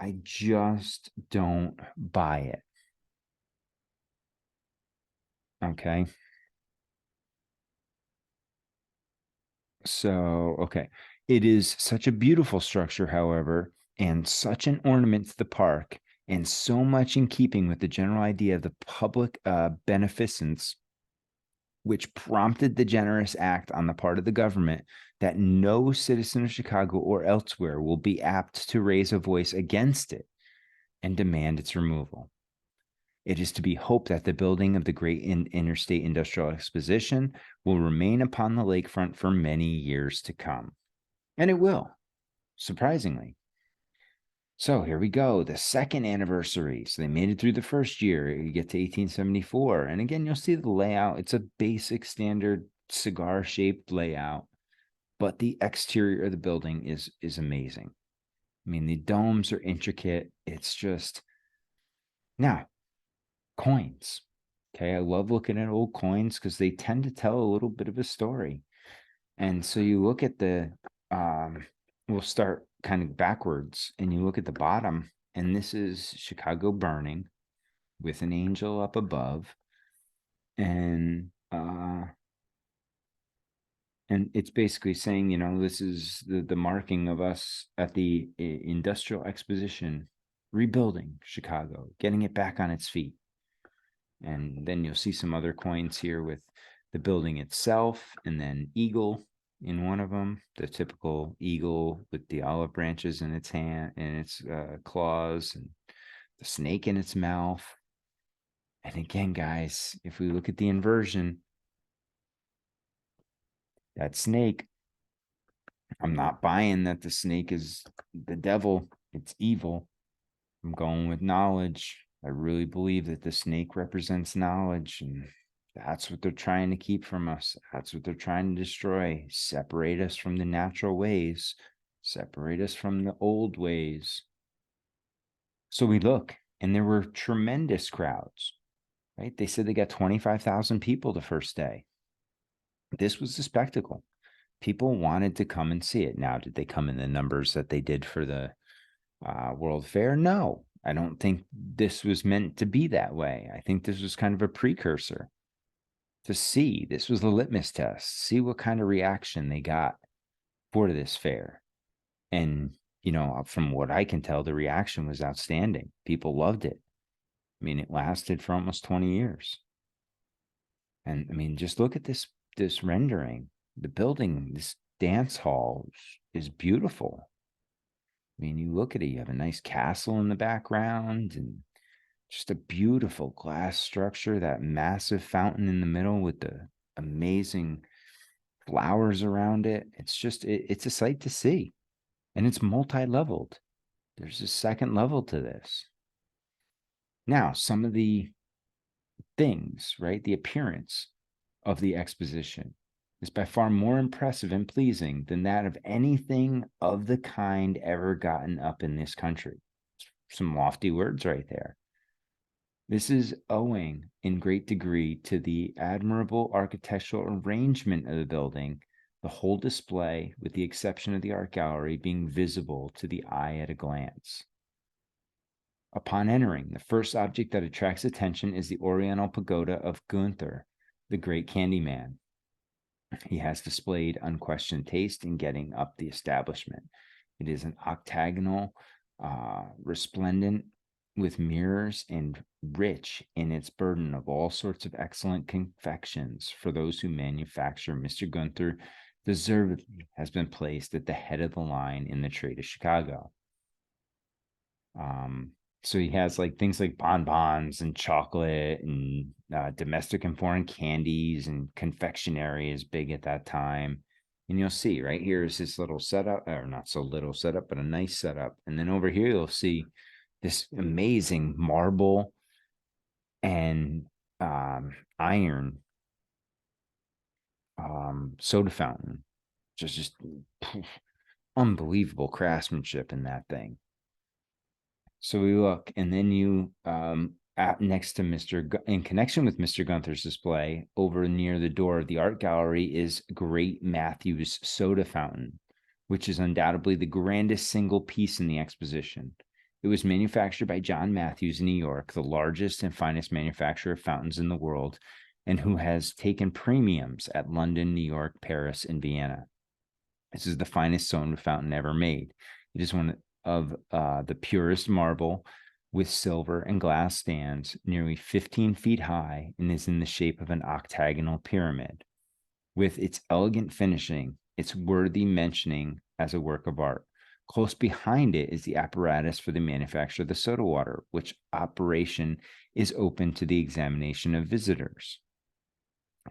I just don't buy it. Okay. So, okay. It is such a beautiful structure, however, and such an ornament to the park, and so much in keeping with the general idea of the public beneficence, which prompted the generous act on the part of the government, that no citizen of Chicago or elsewhere will be apt to raise a voice against it and demand its removal. It is to be hoped that the building of the great Inter-State Industrial Exposition will remain upon the lakefront for many years to come. And it will, surprisingly. So here we go, the second anniversary. So they made it through the first year. You get to 1874. And again, you'll see the layout. It's a basic standard cigar-shaped layout, but the exterior of the building is amazing. I mean, the domes are intricate. It's just... Now, coins. Okay, I love looking at old coins because they tend to tell a little bit of a story. And so you look at the, we'll start kind of backwards, and you look at the bottom, and this is Chicago burning with an angel up above. And it's basically saying, this is the marking of us at the Industrial Exposition, rebuilding Chicago, getting it back on its feet. And then you'll see some other coins here with the building itself, and then eagle in one of them, the typical eagle with the olive branches in its hand and its claws, and the snake in its mouth. And again, guys, if we look at the inversion, that snake, I'm not buying that the snake is the devil. It's evil. I'm going with knowledge. I really believe that the snake represents knowledge, and that's what they're trying to keep from us. That's what they're trying to destroy. Separate us from the natural ways, separate us from the old ways. So we look, and there were tremendous crowds, right? They said they got 25,000 people the first day. This was a spectacle. People wanted to come and see it. Now, did they come in the numbers that they did for the World Fair? No, I don't think this was meant to be that way. I think this was kind of a precursor to see. This was the litmus test. See what kind of reaction they got for this fair. And, you know, from what I can tell, the reaction was outstanding. People loved it. I mean, it lasted for almost 20 years. And I mean, just look at this rendering. The building, this dance hall is beautiful. I mean, you look at it, you have a nice castle in the background and just a beautiful glass structure, that massive fountain in the middle with the amazing flowers around it. It's just, it's a sight to see. And it's multi-leveled. There's a second level to this. Now, some of the things, right? The appearance of the exposition is by far more impressive and pleasing than that of anything of the kind ever gotten up in this country. Some lofty words right there. This is owing in great degree to the admirable architectural arrangement of the building, the whole display, with the exception of the art gallery, being visible to the eye at a glance. Upon entering, the first object that attracts attention is the Oriental pagoda of Gunther, the great candy man. He has displayed unquestioned taste in getting up the establishment. It is an octagonal, resplendent with mirrors and rich in its burden of all sorts of excellent confections for those who manufacture. Mr. Gunther deservedly has been placed at the head of the line in the trade of Chicago. So he has like things like bonbons and chocolate and domestic and foreign candies, and confectionery is big at that time. And you'll see right here is this little setup, or not so little setup, but a nice setup. And then over here, you'll see this amazing marble and iron soda fountain. Just unbelievable craftsmanship in that thing. So we look, and then you next to in connection with Mr. Gunther's display, over near the door of the art gallery, is Great Matthew's soda fountain, which is undoubtedly the grandest single piece in the exposition. It was manufactured by John Matthews in New York, the largest and finest manufacturer of fountains in the world, and who has taken premiums at London, New York, Paris, and Vienna. This is the finest soda fountain ever made. It is one of the purest marble, with silver and glass stands, nearly 15 feet high, and is in the shape of an octagonal pyramid. With its elegant finishing, it's worthy mentioning as a work of art. Close behind it is the apparatus for the manufacture of the soda water, which operation is open to the examination of visitors.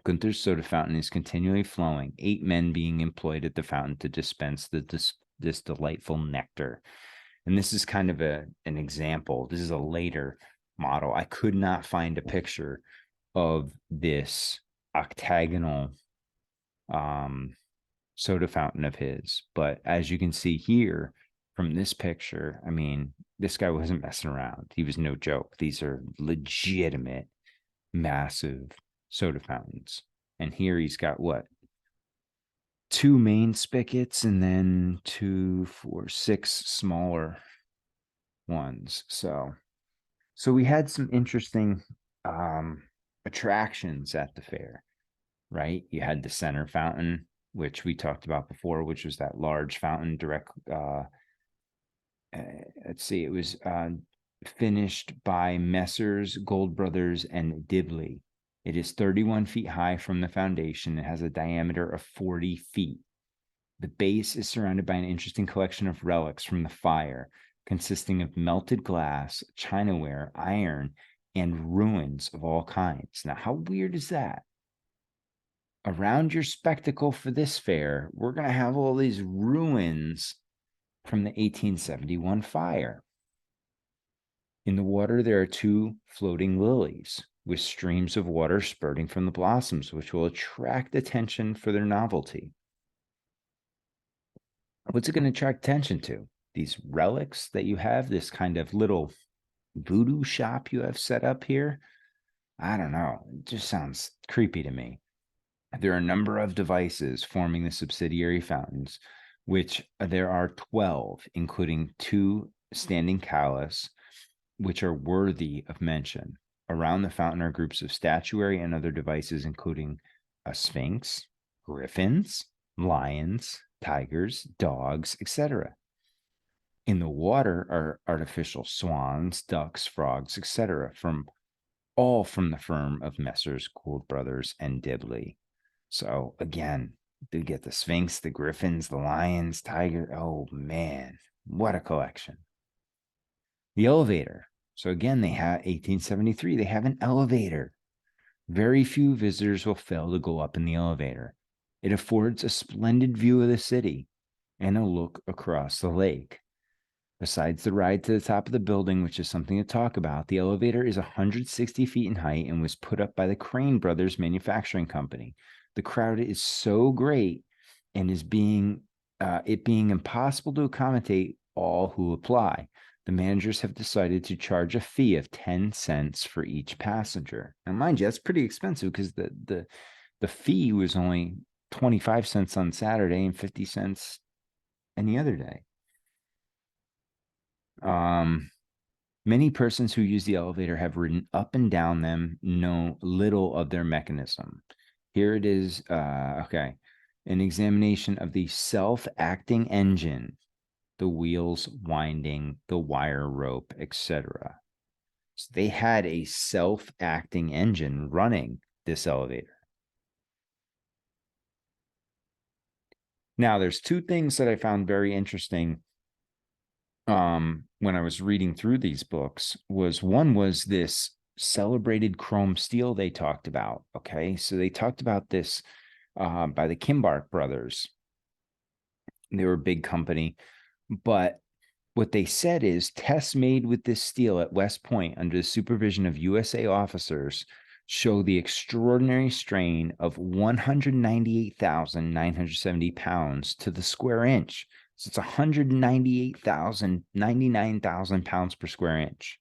Gunther's soda fountain is continually flowing, 8 men being employed at the fountain to dispense this delightful nectar. And this is kind of an example. This is a later model. I could not find a picture of this octagonal soda fountain of his. But as you can see here from this picture, I mean, this guy wasn't messing around. He was no joke. These are legitimate, massive soda fountains. And here he's got what? 2 main spigots and then 2, 4, 6 smaller ones. So we had some interesting attractions at the fair, right? You had the center fountain, which we talked about before, which was that large fountain direct. Let's see, it was finished by Messrs. Gold Brothers and Dibley. It is 31 feet high from the foundation. It has a diameter of 40 feet. The base is surrounded by an interesting collection of relics from the fire, consisting of melted glass, chinaware, iron, and ruins of all kinds. Now, how weird is that? Around your spectacle for this fair, we're going to have all these ruins from the 1871 fire. In the water, there are 2 floating lilies with streams of water spurting from the blossoms, which will attract attention for their novelty. What's it going to attract attention to? These relics that you have, this kind of little voodoo shop you have set up here? I don't know. It just sounds creepy to me. There are a number of devices forming the subsidiary fountains, which there are 12, including 2 standing caliphs, which are worthy of mention. Around the fountain are groups of statuary and other devices, including a sphinx, griffins, lions, tigers, dogs, etc. In the water are artificial swans, ducks, frogs, etc., all from the firm of Messrs. Gould Brothers and Dibley. So again, you get the sphinx, the griffins, the lions, tiger. Oh man, what a collection. The elevator. So again, they have 1873, they have an elevator. Very few visitors will fail to go up in the elevator. It affords a splendid view of the city and a look across the lake. Besides the ride to the top of the building, which is something to talk about, the elevator is 160 feet in height and was put up by the Crane Brothers Manufacturing Company. The crowd is so great and it being impossible to accommodate all who apply. The managers have decided to charge a fee of 10 cents for each passenger. Now, mind you, that's pretty expensive because the fee was only 25 cents on Saturday and 50 cents any other day. Many persons who use the elevator have ridden up and down them, know little of their mechanism. Here it is, okay, an examination of the self-acting engine, the wheels winding, the wire rope, etc. So they had a self-acting engine running this elevator. Now, there's 2 things that I found very interesting when I was reading through these books. One was this celebrated chrome steel they talked about. Okay, so they talked about this by the Kimbark brothers. They were a big company, but what they said is tests made with this steel at West Point under the supervision of USA officers show the extraordinary strain of 198,970 pounds to the square inch. So it's 99,000 pounds per square inch.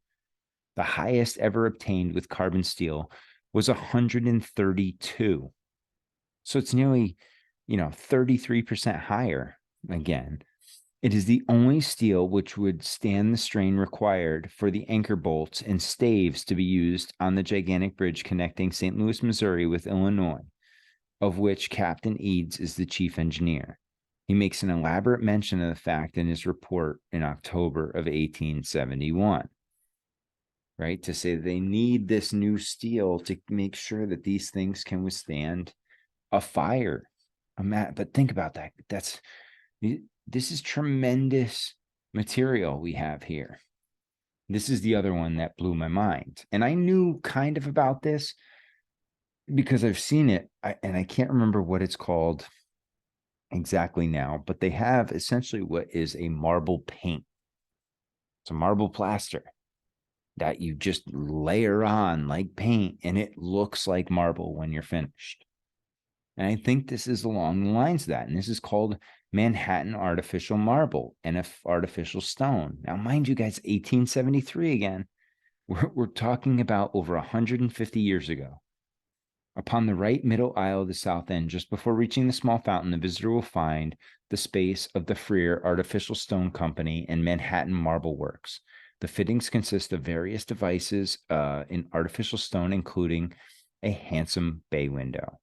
The highest ever obtained with carbon steel was 132. So it's nearly, 33% higher again. It is the only steel which would stand the strain required for the anchor bolts and staves to be used on the gigantic bridge connecting St. Louis, Missouri with Illinois, of which Captain Eads is the chief engineer. He makes an elaborate mention of the fact in his report in October of 1871, right? To say they need this new steel to make sure that these things can withstand a fire. But think about that. This is tremendous material we have here. This is the other one that blew my mind. And I knew kind of about this because I've seen it, and I can't remember what it's called exactly now, but they have essentially what is a marble paint. It's a marble plaster that you just layer on like paint, and it looks like marble when you're finished. And I think this is along the lines of that. And this is called Manhattan artificial marble and artificial stone. Now, mind you guys, 1873 again, we're talking about over 150 years ago. Upon the right middle aisle of the south end, just before reaching the small fountain, the visitor will find the space of the Freer Artificial Stone Company and Manhattan Marble Works. The fittings consist of various devices in artificial stone, including a handsome bay window.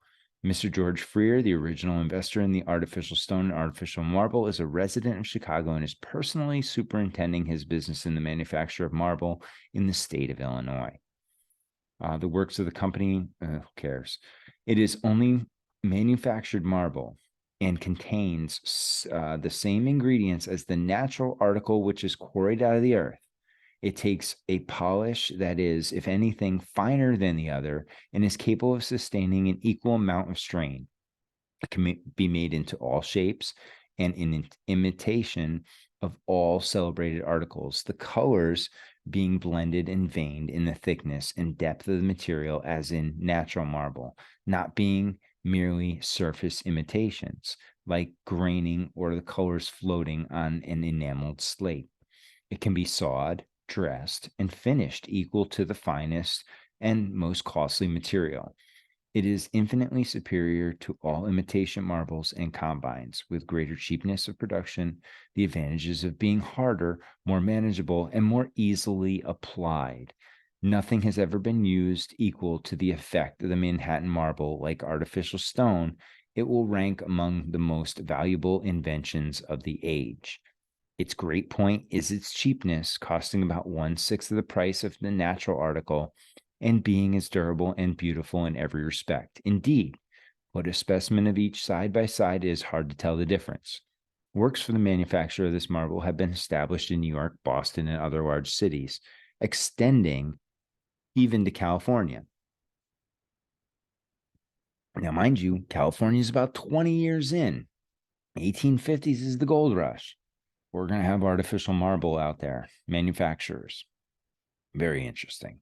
Mr. George Freer, the original investor in the artificial stone and artificial marble, is a resident of Chicago and is personally superintending his business in the manufacture of marble in the state of Illinois. The works of the company, who cares? It is only manufactured marble and contains the same ingredients as the natural article which is quarried out of the earth. It takes a polish that is, if anything, finer than the other and is capable of sustaining an equal amount of strain. It can be made into all shapes and in imitation of all celebrated articles, the colors being blended and veined in the thickness and depth of the material as in natural marble, not being merely surface imitations like graining or the colors floating on an enameled slate. It can be sawed, dressed, and finished equal to the finest and most costly material. It is infinitely superior to all imitation marbles and combines, with greater cheapness of production, the advantages of being harder, more manageable, and more easily applied. Nothing has ever been used equal to the effect of the Manhattan marble like artificial stone. It will rank among the most valuable inventions of the age. Its great point is its cheapness, costing about 1/6 of the price of the natural article, and being as durable and beautiful in every respect. Indeed, put a specimen of each side by side, it is hard to tell the difference. Works for the manufacture of this marble have been established in New York, Boston, and other large cities, extending even to California. Now, mind you, California is about 20 years in. 1850s is the gold rush. We're going to have artificial marble out there, manufacturers. Very interesting.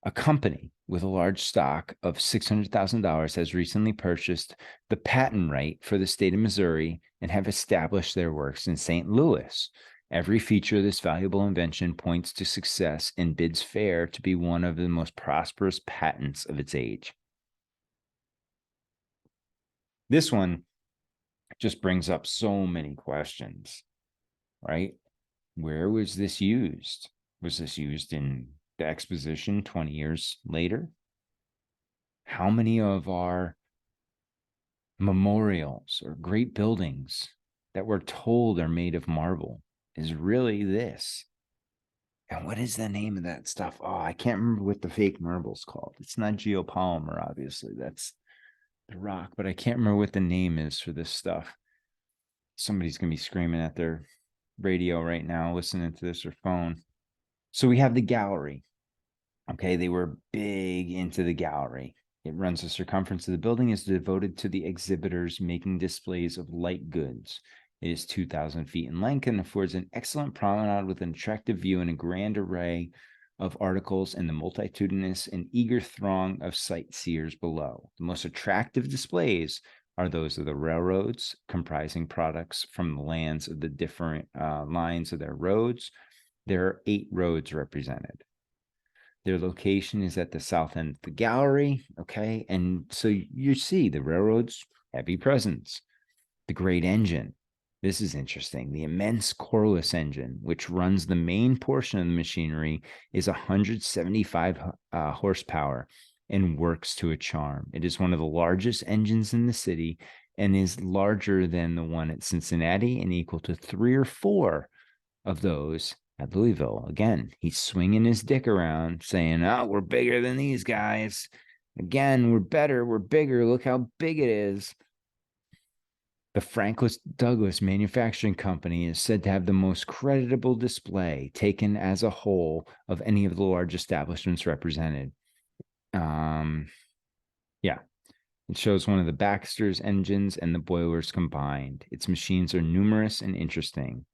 A company with a large stock of $600,000 has recently purchased the patent right for the state of Missouri and have established their works in St. Louis. Every feature of this valuable invention points to success and bids fair to be one of the most prosperous patents of its age. This one just brings up so many questions, right? Where was this used? Was this used in the exposition 20 years later? How many of our memorials or great buildings that we're told are made of marble is really this? And what is the name of that stuff? Oh, I can't remember what the fake marble's called. It's not geopolymer, obviously. That's the rock, but I can't remember what the name is for this stuff. Somebody's going to be screaming at their radio right now, listening to this or phone. So we have the gallery. Okay, they were big into the gallery. It runs the circumference of the building, is devoted to the exhibitors making displays of light goods. It is 2,000 feet in length and affords an excellent promenade with an attractive view and a grand array of articles and the multitudinous and eager throng of sightseers below. The most attractive displays are those of the railroads, comprising products from the lands of the different lines of their roads. There are 8 roads represented. Their location is at the south end of the gallery, okay? And so you see the railroad's heavy presence. The great engine. This is interesting. The immense Corliss engine, which runs the main portion of the machinery, is 175 horsepower and works to a charm. It is one of the largest engines in the city and is larger than the one at Cincinnati and equal to 3 or 4 of those at Louisville. Again, he's swinging his dick around saying, oh, we're bigger than these guys. Again, we're better. We're bigger. Look how big it is. The Franklin Douglas Manufacturing Company is said to have the most creditable display taken as a whole of any of the large establishments represented. Yeah, it shows one of the Baxter's engines and the boilers combined. Its machines are numerous and interesting.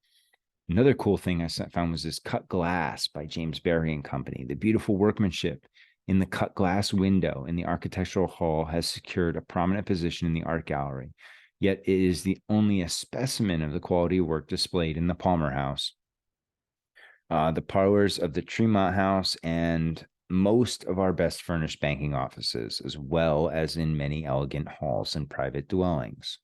Another cool thing I found was this cut glass by James Barry and Company. The beautiful workmanship in the cut glass window in the architectural hall has secured a prominent position in the art gallery. Yet it is only a specimen of the quality of work displayed in the Palmer House, the parlors of the Tremont House, and most of our best furnished banking offices, as well as in many elegant halls and private dwellings.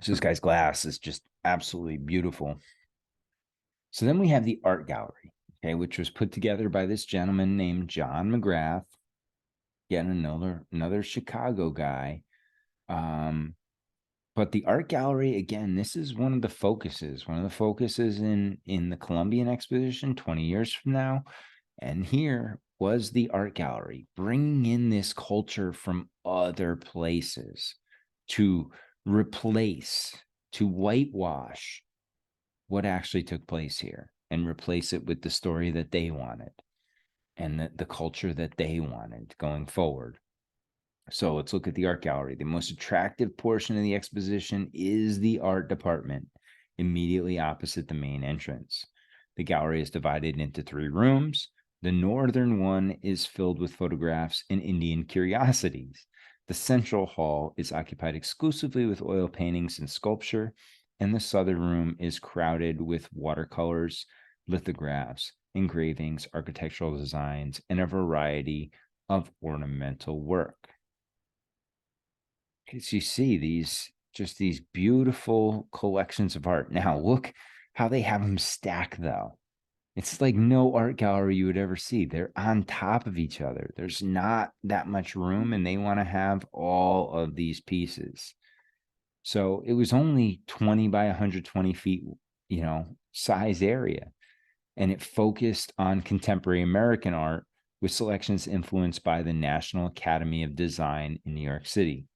So this guy's glass is just absolutely beautiful. So then we have the art gallery, okay, which was put together by this gentleman named John McGrath. Again, another Chicago guy. But the art gallery, again, this is one of the focuses in the Columbian Exposition 20 years from now. And here was the art gallery, bringing in this culture from other places to replace, to whitewash what actually took place here and replace it with the story that they wanted and the culture that they wanted going forward. So let's look at the art gallery. The most attractive portion of the exposition is the art department, immediately opposite the main entrance. The gallery is divided into 3 rooms. The northern one is filled with photographs and Indian curiosities. The central hall is occupied exclusively with oil paintings and sculpture, and the southern room is crowded with watercolors, lithographs, engravings, architectural designs, and a variety of ornamental work. As you see these beautiful collections of art. Now look how they have them stacked though. It's like no art gallery you would ever see. They're on top of each other. There's not that much room, and they want to have all of these pieces. So it was only 20 by 120 feet, size area. And it focused on contemporary American art with selections influenced by the National Academy of Design in New York City.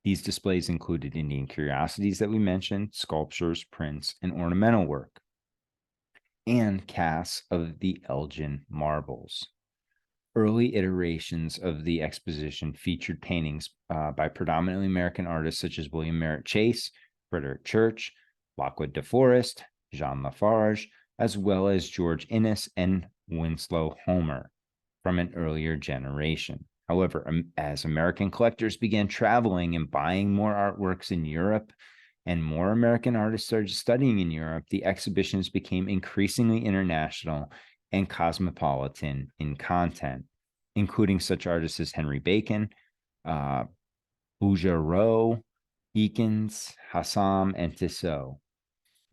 These displays included Indian curiosities that we mentioned, sculptures, prints, and ornamental work, and casts of the Elgin marbles. Early iterations of the exposition featured paintings by predominantly American artists such as William Merritt Chase, Frederick Church, Lockwood De Forest, Jean Lafarge, as well as George Inness and Winslow Homer from an earlier generation. However, as American collectors began traveling and buying more artworks in Europe, and more American artists started studying in Europe, the exhibitions became increasingly international and cosmopolitan in content, including such artists as Henry Bacon, Bouguereau, Eakins, Hassam, and Tissot.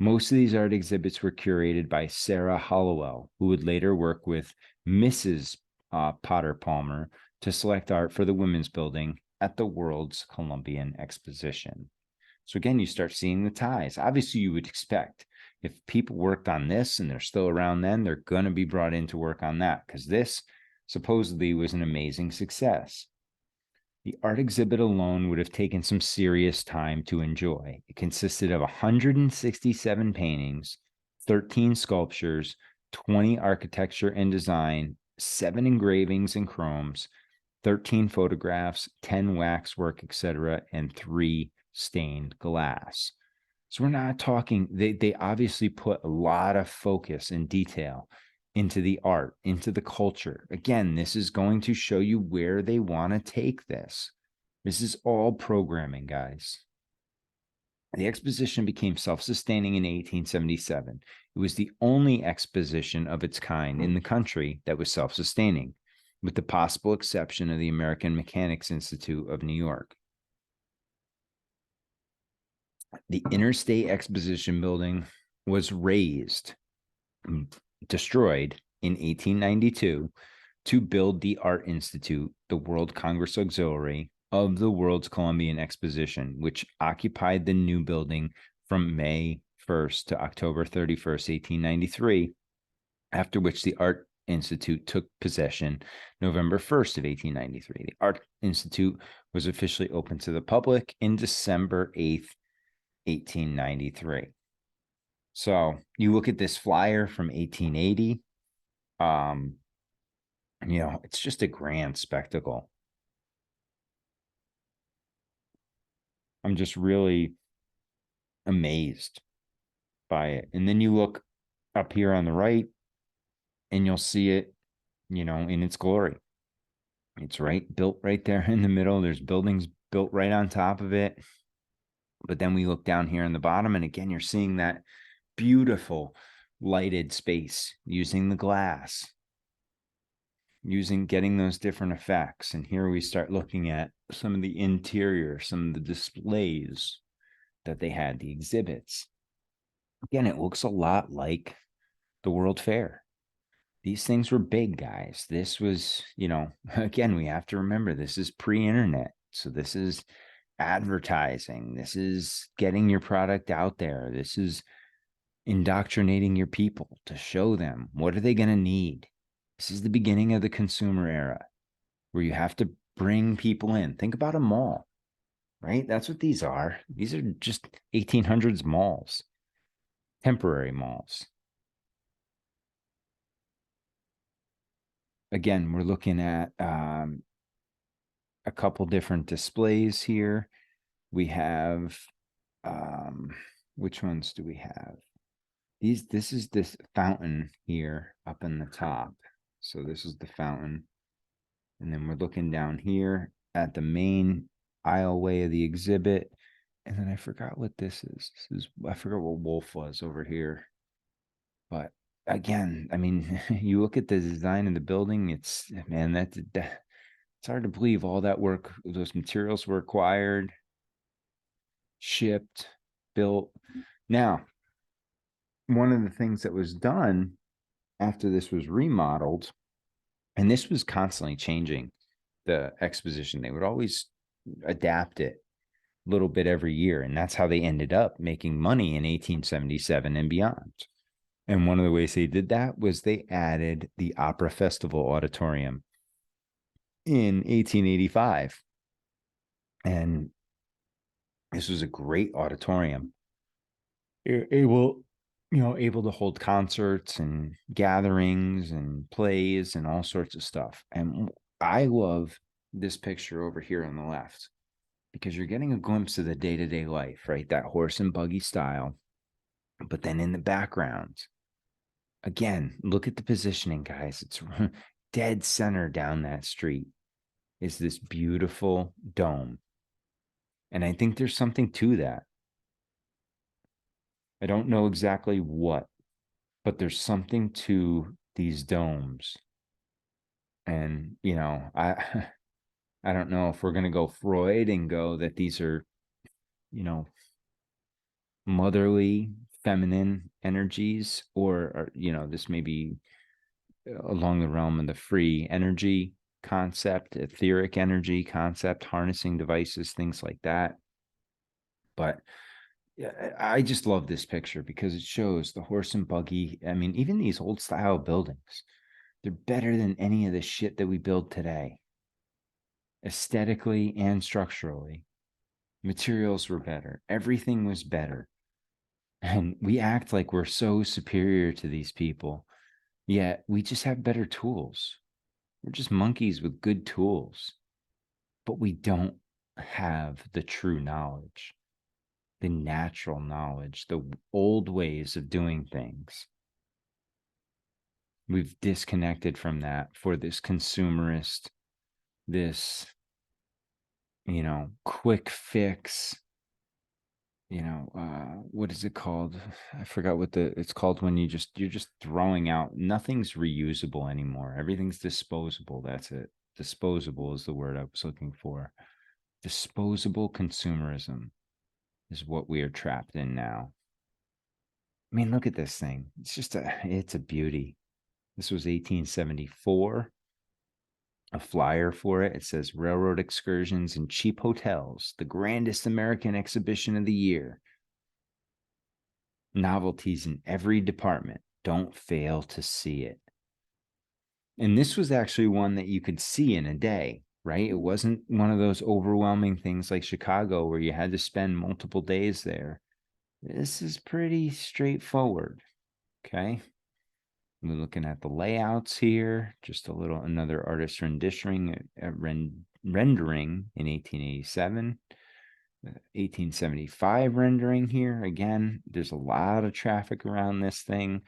Most of these art exhibits were curated by Sarah Hollowell, who would later work with Mrs. Potter Palmer to select art for the Women's Building at the World's Columbian Exposition. So again, you start seeing the ties. Obviously, you would expect if people worked on this and they're still around then, they're going to be brought in to work on that because this supposedly was an amazing success. The art exhibit alone would have taken some serious time to enjoy. It consisted of 167 paintings, 13 sculptures, 20 architecture and design, 7 engravings and chromes, 13 photographs, 10 waxwork, etc., and 3 stained glass. So we're not talking, they obviously put a lot of focus and detail into the art, into the culture. Again, this is going to show you where they want to take this. This is all programming, guys. The exposition became self-sustaining in 1877. It was the only exposition of its kind in the country that was self-sustaining, with the possible exception of the American Mechanics Institute of New York. The Inter-State Exposition building was destroyed in 1892 to build the Art Institute, the World Congress Auxiliary of the World's Columbian Exposition, which occupied the new building from May 1st to October 31st, 1893, after which the Art Institute took possession November 1st of 1893. The Art Institute was officially open to the public in December 8th, 1893. So you look at this flyer from 1880, it's just a grand spectacle. I'm just really amazed by it. And then you look up here on the right and you'll see it, in its glory. It's built right there in the middle. There's buildings built right on top of it. But then we look down here in the bottom, and again, you're seeing that beautiful lighted space using the glass, getting those different effects. And here we start looking at some of the interior, some of the displays that they had, the exhibits. Again, it looks a lot like the World Fair. These things were big, guys. This was, again, we have to remember this is pre-internet. So this is advertising. This is getting your product out there. This is indoctrinating your people to show them what are they going to need. This is the beginning of the consumer era where you have to bring people in. Think about a mall, right? That's what these are. These are just 1800s malls. temporary malls. Again, we're looking at a couple different displays here. We have, which ones do we have? This is this fountain here up in the top. So this is the fountain. And then we're looking down here at the main aisleway of the exhibit. And then I forgot what this is. I forgot what Wolf was over here. But again, I mean, you look at the design of the building, it's, man, it's hard to believe all that work, those materials were acquired, shipped, built. Now, one of the things that was done after this was remodeled, and this was constantly changing the exposition, they would always adapt it a little bit every year. And that's how they ended up making money in 1877 and beyond. And one of the ways they did that was they added the Opera Festival Auditorium in 1885. And this was a great auditorium. Able to hold concerts and gatherings and plays and all sorts of stuff. And I love this picture over here on the left because you're getting a glimpse of the day-to-day life, right? That horse and buggy style. But then in the background, again, look at the positioning, guys. It's dead center down that street is this beautiful dome. And I think there's something to that. I don't know exactly what, but there's something to these domes. And, I don't know if we're going to go Freud and go that these are, motherly, feminine energies, or this may be along the realm of the free energy concept, etheric energy concept, harnessing devices, things like that. But I just love this picture because it shows the horse and buggy. I mean, even these old style buildings, they're better than any of the shit that we build today, aesthetically and structurally. Materials were better. Everything was better. And we act like we're so superior to these people, yet we just have better tools. We're just monkeys with good tools, but we don't have the true knowledge, the natural knowledge, the old ways of doing things. We've disconnected from that for this consumerist, this, quick fix, what is it called? I forgot what it's called when you're just throwing out. Nothing's reusable anymore. Everything's disposable. That's it. Disposable is the word I was looking for. Disposable consumerism is what we are trapped in now. I mean, look at this thing. It's a beauty. This was 1874. A flyer for it. It says railroad excursions and cheap hotels, the grandest American exhibition of the year. Novelties in every department. Don't fail to see it. And this was actually one that you could see in a day, right? It wasn't one of those overwhelming things like Chicago where you had to spend multiple days there. This is pretty straightforward. Okay. We're looking at the layouts here, just another artist rendering in 1887, 1875 rendering here. Again, there's a lot of traffic around this thing.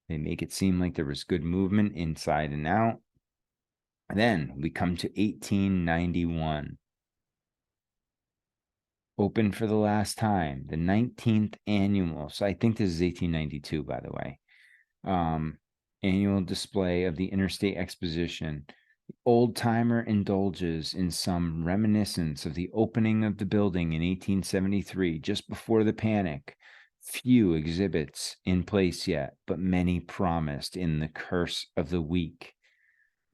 They make it seem like there was good movement inside and out. And then we come to 1891. Open for the last time, the 19th annual. So I think this is 1892, by the way. Annual display of the Inter-State Exposition. The old timer indulges in some reminiscence of the opening of the building in 1873, just before the panic. Few exhibits in place yet, but many promised in the curse of the week.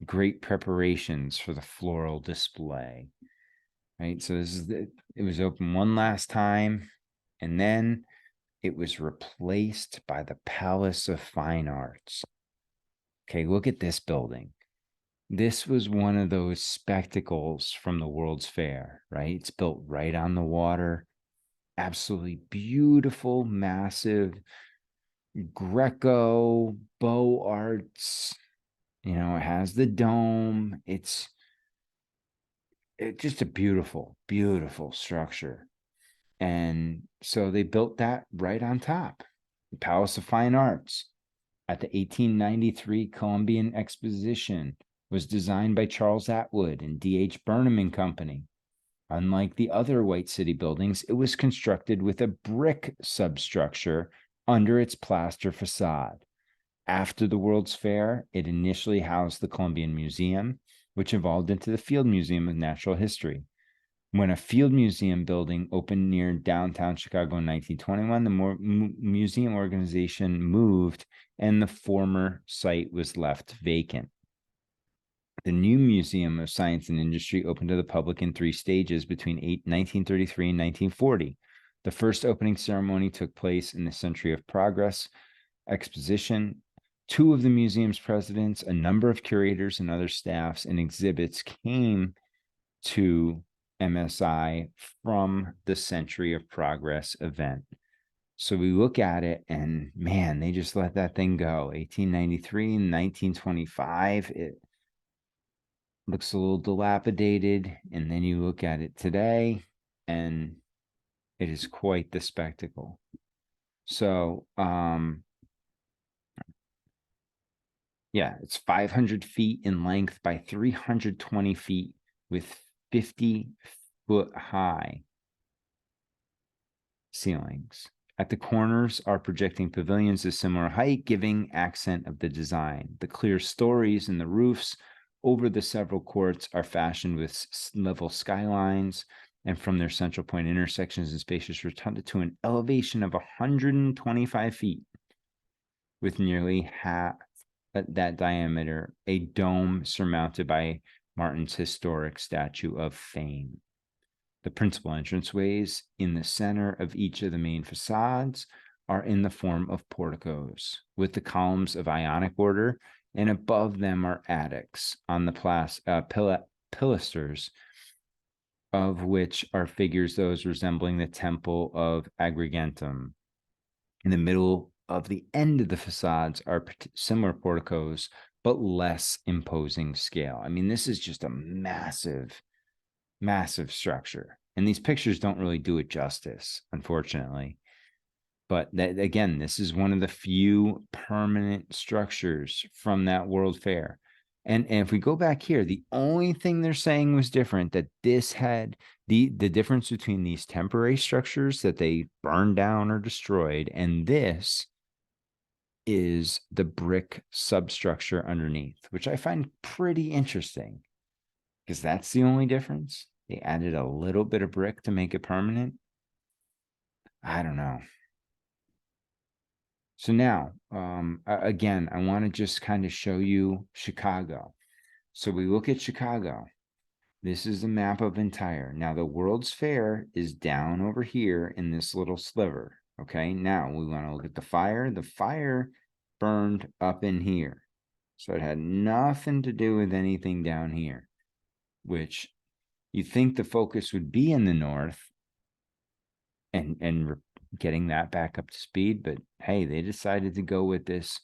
Great preparations for the floral display. Right, so it was open one last time, and then it was replaced by the Palace of Fine Arts. Okay, look at this building. This was one of those spectacles from the World's Fair, right? It's built right on the water. Absolutely beautiful, massive, Greco, Beaux Arts. You know, it has the dome. It's just a beautiful, beautiful structure. And so they built that right on top. The Palace of Fine Arts at the 1893 Columbian Exposition was designed by Charles Atwood and D.H. Burnham and Company. Unlike the other White City buildings, it was constructed with a brick substructure under its plaster facade. After the World's Fair, it initially housed the Columbian Museum, which evolved into the Field Museum of Natural History. When a field museum building opened near downtown Chicago in 1921, the museum organization moved and the former site was left vacant. The new Museum of Science and Industry opened to the public in 3 stages between 1933 and 1940. The first opening ceremony took place in the Century of Progress Exposition. 2 of the museum's presidents, a number of curators and other staffs and exhibits came to MSI from the Century of Progress event. So we look at it and man, they just let that thing go. 1893 and 1925, it looks a little dilapidated. And then you look at it today and it is quite the spectacle. So, yeah, it's 500 feet in length by 320 feet with 50-foot high ceilings. At the corners are projecting pavilions of similar height, giving accent of the design. The clear stories in the roofs over the several courts are fashioned with level skylines, and from their central point intersections and spacious rotunda to an elevation of 125 feet, with nearly half that diameter, a dome surmounted by Martin's historic statue of Fame. The principal entranceways in the center of each of the main facades are in the form of porticos, with the columns of Ionic order, and above them are attics on the pilasters, of which are figures those resembling the Temple of Agrigentum. In the middle of the end of the facades are similar porticos, but less imposing scale. I mean, this is just a massive, massive structure. And these pictures don't really do it justice, unfortunately. But again, this is one of the few permanent structures from that World Fair. And if we go back here, the only thing they're saying was different, that this had the difference between these temporary structures that they burned down or destroyed, and this is the brick substructure underneath, which I find pretty interesting because that's the only difference. They added a little bit of brick to make it permanent. I don't know. So now, again, I want to just kind of show you Chicago. So we look at Chicago. This is the map of entire. Now the World's Fair is down over here in this little sliver. Okay, now we want to look at the fire. The fire burned up in here. So it had nothing to do with anything down here, which you think the focus would be in the north and getting that back up to speed. But hey, they decided to go with this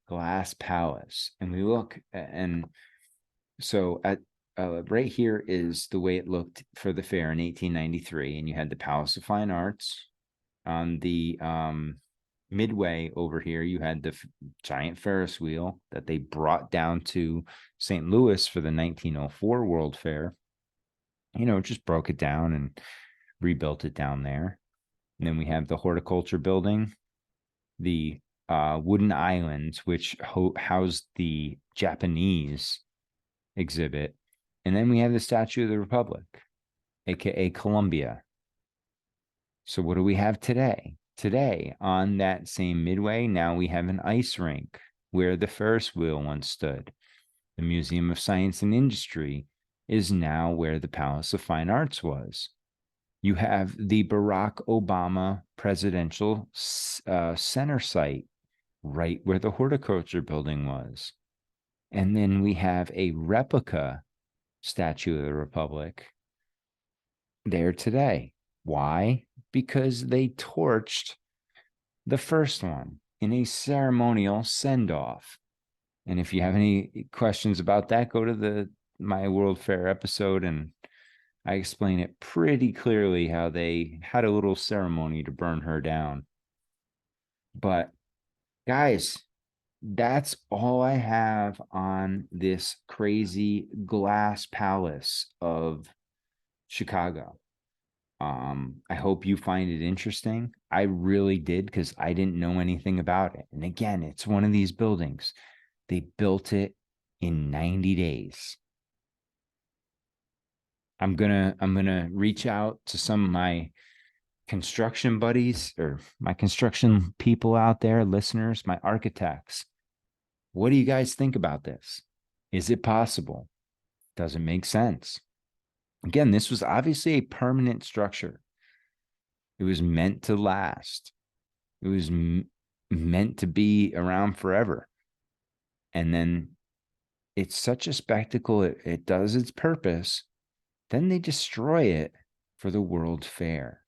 glass palace. And we look, and so at right here is the way it looked for the fair in 1893. And you had the Palace of Fine Arts on the midway over here. You had the giant Ferris wheel that they brought down to St. Louis for the 1904 World Fair. You know, just broke it down and rebuilt it down there. And then we have the horticulture building, the wooden islands, which housed the Japanese exhibit. And then we have the Statue of the Republic, aka Columbia. So what do we have today? Today, on that same midway, now we have an ice rink where the Ferris wheel once stood. The Museum of Science and Industry is now where the Palace of Fine Arts was. You have the Barack Obama presidential center site right where the horticulture building was. And then we have a replica Statue of the Republic there today. Why? Because they torched the first one. in a ceremonial send-off. And if you have any questions about that, go to my World Fair episode, and I explain it pretty clearly how they had a little ceremony to burn her down. But guys, that's all I have on this crazy glass palace of Chicago. I hope you find it interesting. I really did, because I didn't know anything about it. And again, it's one of these buildings. They built it in 90 days. I'm gonna reach out to some of my construction buddies or my construction people out there, listeners, my architects. What do you guys think about this? Is it possible? Does it make sense? Again, this was obviously a permanent structure. It was meant to last. It was meant to be around forever. And then it's such a spectacle. It does its purpose. Then they destroy it for the World Fair.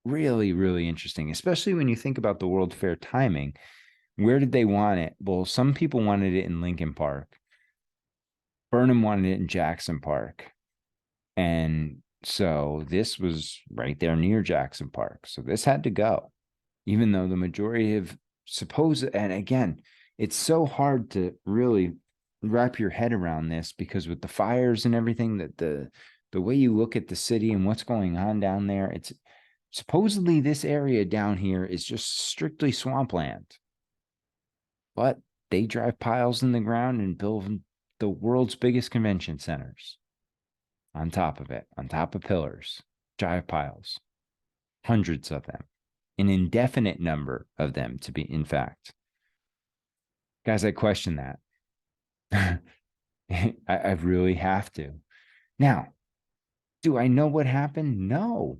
Really, really interesting, especially when you think about the World Fair timing. Where did they want it? Well, some people wanted it in Lincoln Park. Burnham wanted it in Jackson Park. And so this was right there near Jackson Park. So this had to go, even though the majority of and again, it's so hard to really wrap your head around this, because with the fires and everything, that the way you look at the city and what's going on down there, it's supposedly this area down here is just strictly swampland. But they drive piles in the ground and build the world's biggest convention centers on top of it, on top of pillars, drive piles, hundreds of them, an indefinite number of them, to be, in fact. Guys, I question that. I really have to. Now, do I know what happened? No.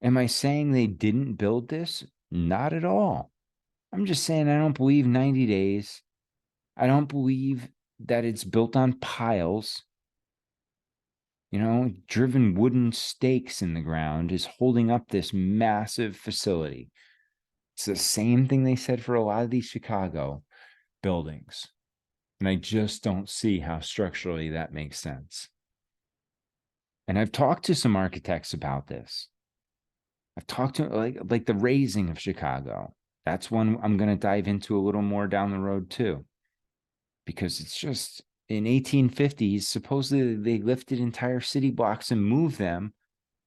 Am I saying they didn't build this? Not at all. I'm just saying I don't believe 90 days. I don't believe that it's built on piles. Driven wooden stakes in the ground is holding up this massive facility. It's the same thing they said for a lot of these Chicago buildings. And I just don't see how structurally that makes sense. And I've talked to some architects about this. I've talked to like the raising of Chicago. That's one I'm going to dive into a little more down the road too. Because it's just, in 1850s, supposedly they lifted entire city blocks and moved them,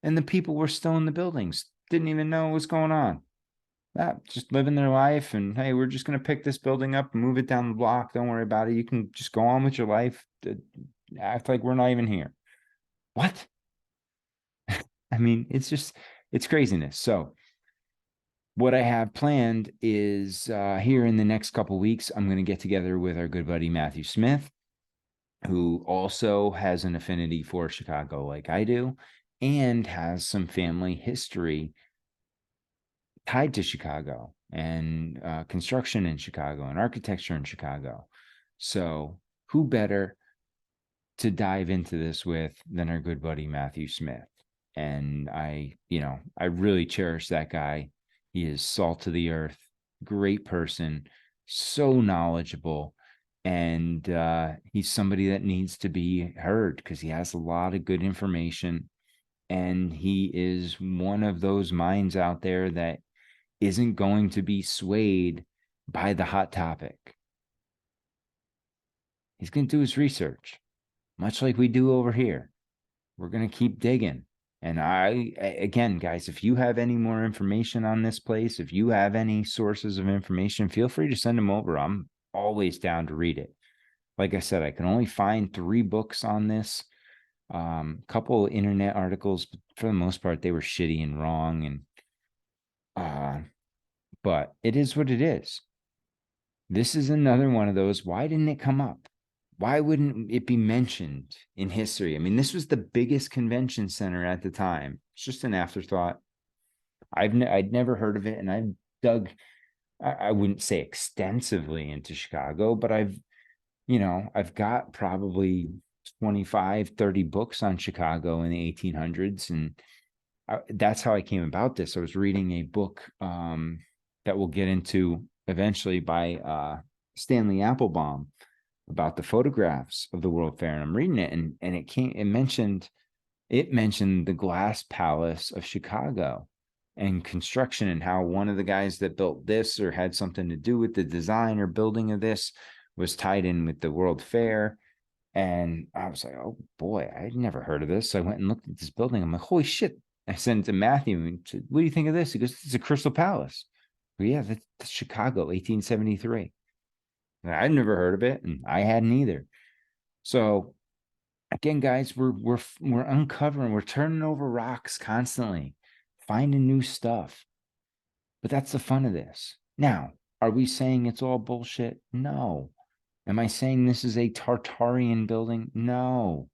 and the people were still in the buildings, didn't even know what was going on. Just living their life, and hey, we're just going to pick this building up and move it down the block. Don't worry about it. You can just go on with your life. Act like we're not even here. What? I mean, it's craziness. So what I have planned is here in the next couple of weeks, I'm going to get together with our good buddy Matthew Smith, who also has an affinity for Chicago like I do, and has some family history tied to Chicago and construction in Chicago and architecture in Chicago. So who better to dive into this with than our good buddy Matthew Smith? And I really cherish that guy. He is salt of the earth, great person, so knowledgeable. And he's somebody that needs to be heard, because he has a lot of good information. And he is one of those minds out there that isn't going to be swayed by the hot topic. He's going to do his research, much like we do over here. We're going to keep digging. And again, guys, if you have any more information on this place, if you have any sources of information, feel free to send them over. I'm always down to read it. Like I said, I can only find 3 books on this, couple of internet articles, but for the most part, they were shitty and wrong. But it is what it is. This is another one of those. Why didn't it come up? Why wouldn't it be mentioned in history? I mean, this was the biggest convention center at the time. It's just an afterthought. I'd never heard of it, and I've dug, I wouldn't say extensively into Chicago, but I've got probably 25, 30 books on Chicago in the 1800s. And that's how I came about this. I was reading a book that we'll get into eventually by Stanley Applebaum about the photographs of the World Fair, and I'm reading it, and it mentioned the glass palace of Chicago and construction, and how one of the guys that built this or had something to do with the design or building of this was tied in with the World Fair. And I was like, oh boy, I'd never heard of this. So I went and looked at this building. I'm like, holy shit. I sent it to Matthew and said, what do you think of this? He goes, it's a Crystal Palace. Well, yeah, that's Chicago, 1873. I'd never heard of it, and I hadn't either. So again, guys, we're uncovering, we're turning over rocks constantly, finding new stuff. But that's the fun of this. Now, are we saying it's all bullshit? No. Am I saying this is a Tartarian building? No.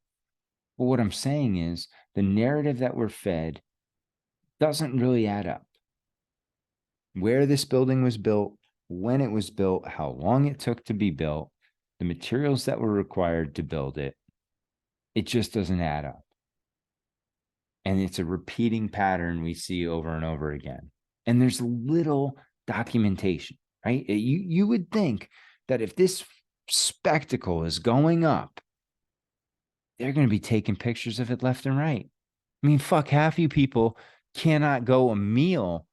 But what I'm saying is the narrative that we're fed doesn't really add up. Where this building was built, when it was built, how long it took to be built, the materials that were required to build it, it just doesn't add up. And it's a repeating pattern we see over and over again. And there's little documentation, right? You would think that if this spectacle is going up, they're going to be taking pictures of it left and right. I mean, fuck, half you people cannot go a meal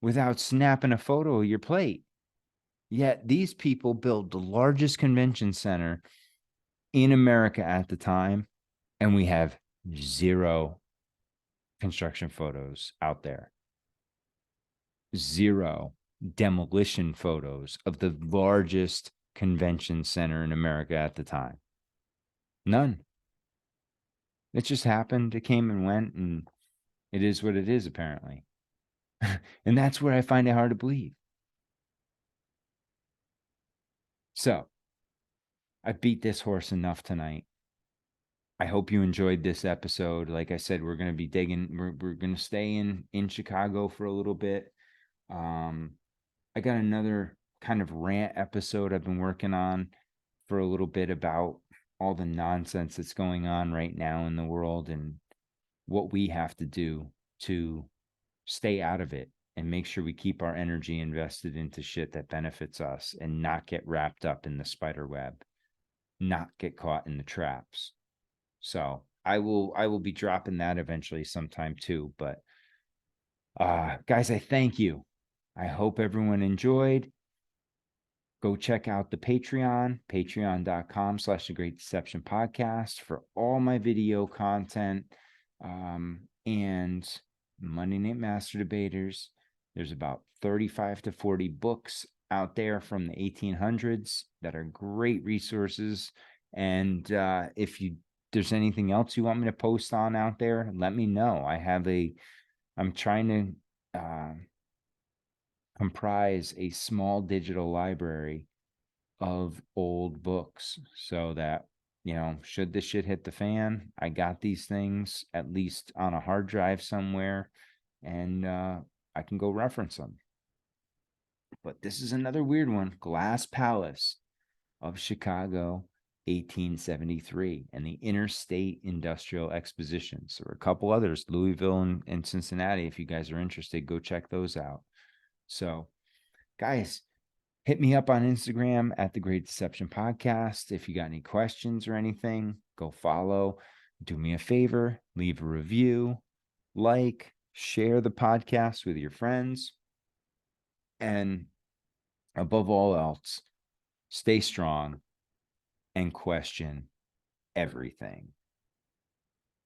without snapping a photo of your plate. Yet these people built the largest convention center in America at the time, and we have zero construction photos out there. Zero demolition photos of the largest convention center in America at the time. None. It just happened. It came and went, and it is what it is, apparently. And that's where I find it hard to believe. So I beat this horse enough tonight. I hope you enjoyed this episode. Like I said, we're going to be digging. We're going to stay in Chicago for a little bit. I got another kind of rant episode I've been working on for a little bit about all the nonsense that's going on right now in the world and what we have to do to stay out of it and make sure we keep our energy invested into shit that benefits us and not get wrapped up in the spider web, not get caught in the traps. So I will be dropping that eventually sometime too. But guys, I thank you. I hope everyone enjoyed. Go check out the Patreon, patreon.com/The Great Deception Podcast for all my video content. And Monday Night Master Debaters. There's about 35 to 40 books out there from the 1800s that are great resources. And if there's anything else you want me to post on out there, let me know. I'm trying to comprise a small digital library of old books so that, should this shit hit the fan, I got these things at least on a hard drive somewhere, and I can go reference them. But this is another weird one. Glass Palace of Chicago, 1873, and the Inter-State Industrial Exposition. So there are a couple others, Louisville and Cincinnati. If you guys are interested, go check those out. So, guys, hit me up on Instagram at The Great Deception Podcast. If you got any questions or anything, go follow. Do me a favor, leave a review, share the podcast with your friends. And above all else, stay strong and question everything.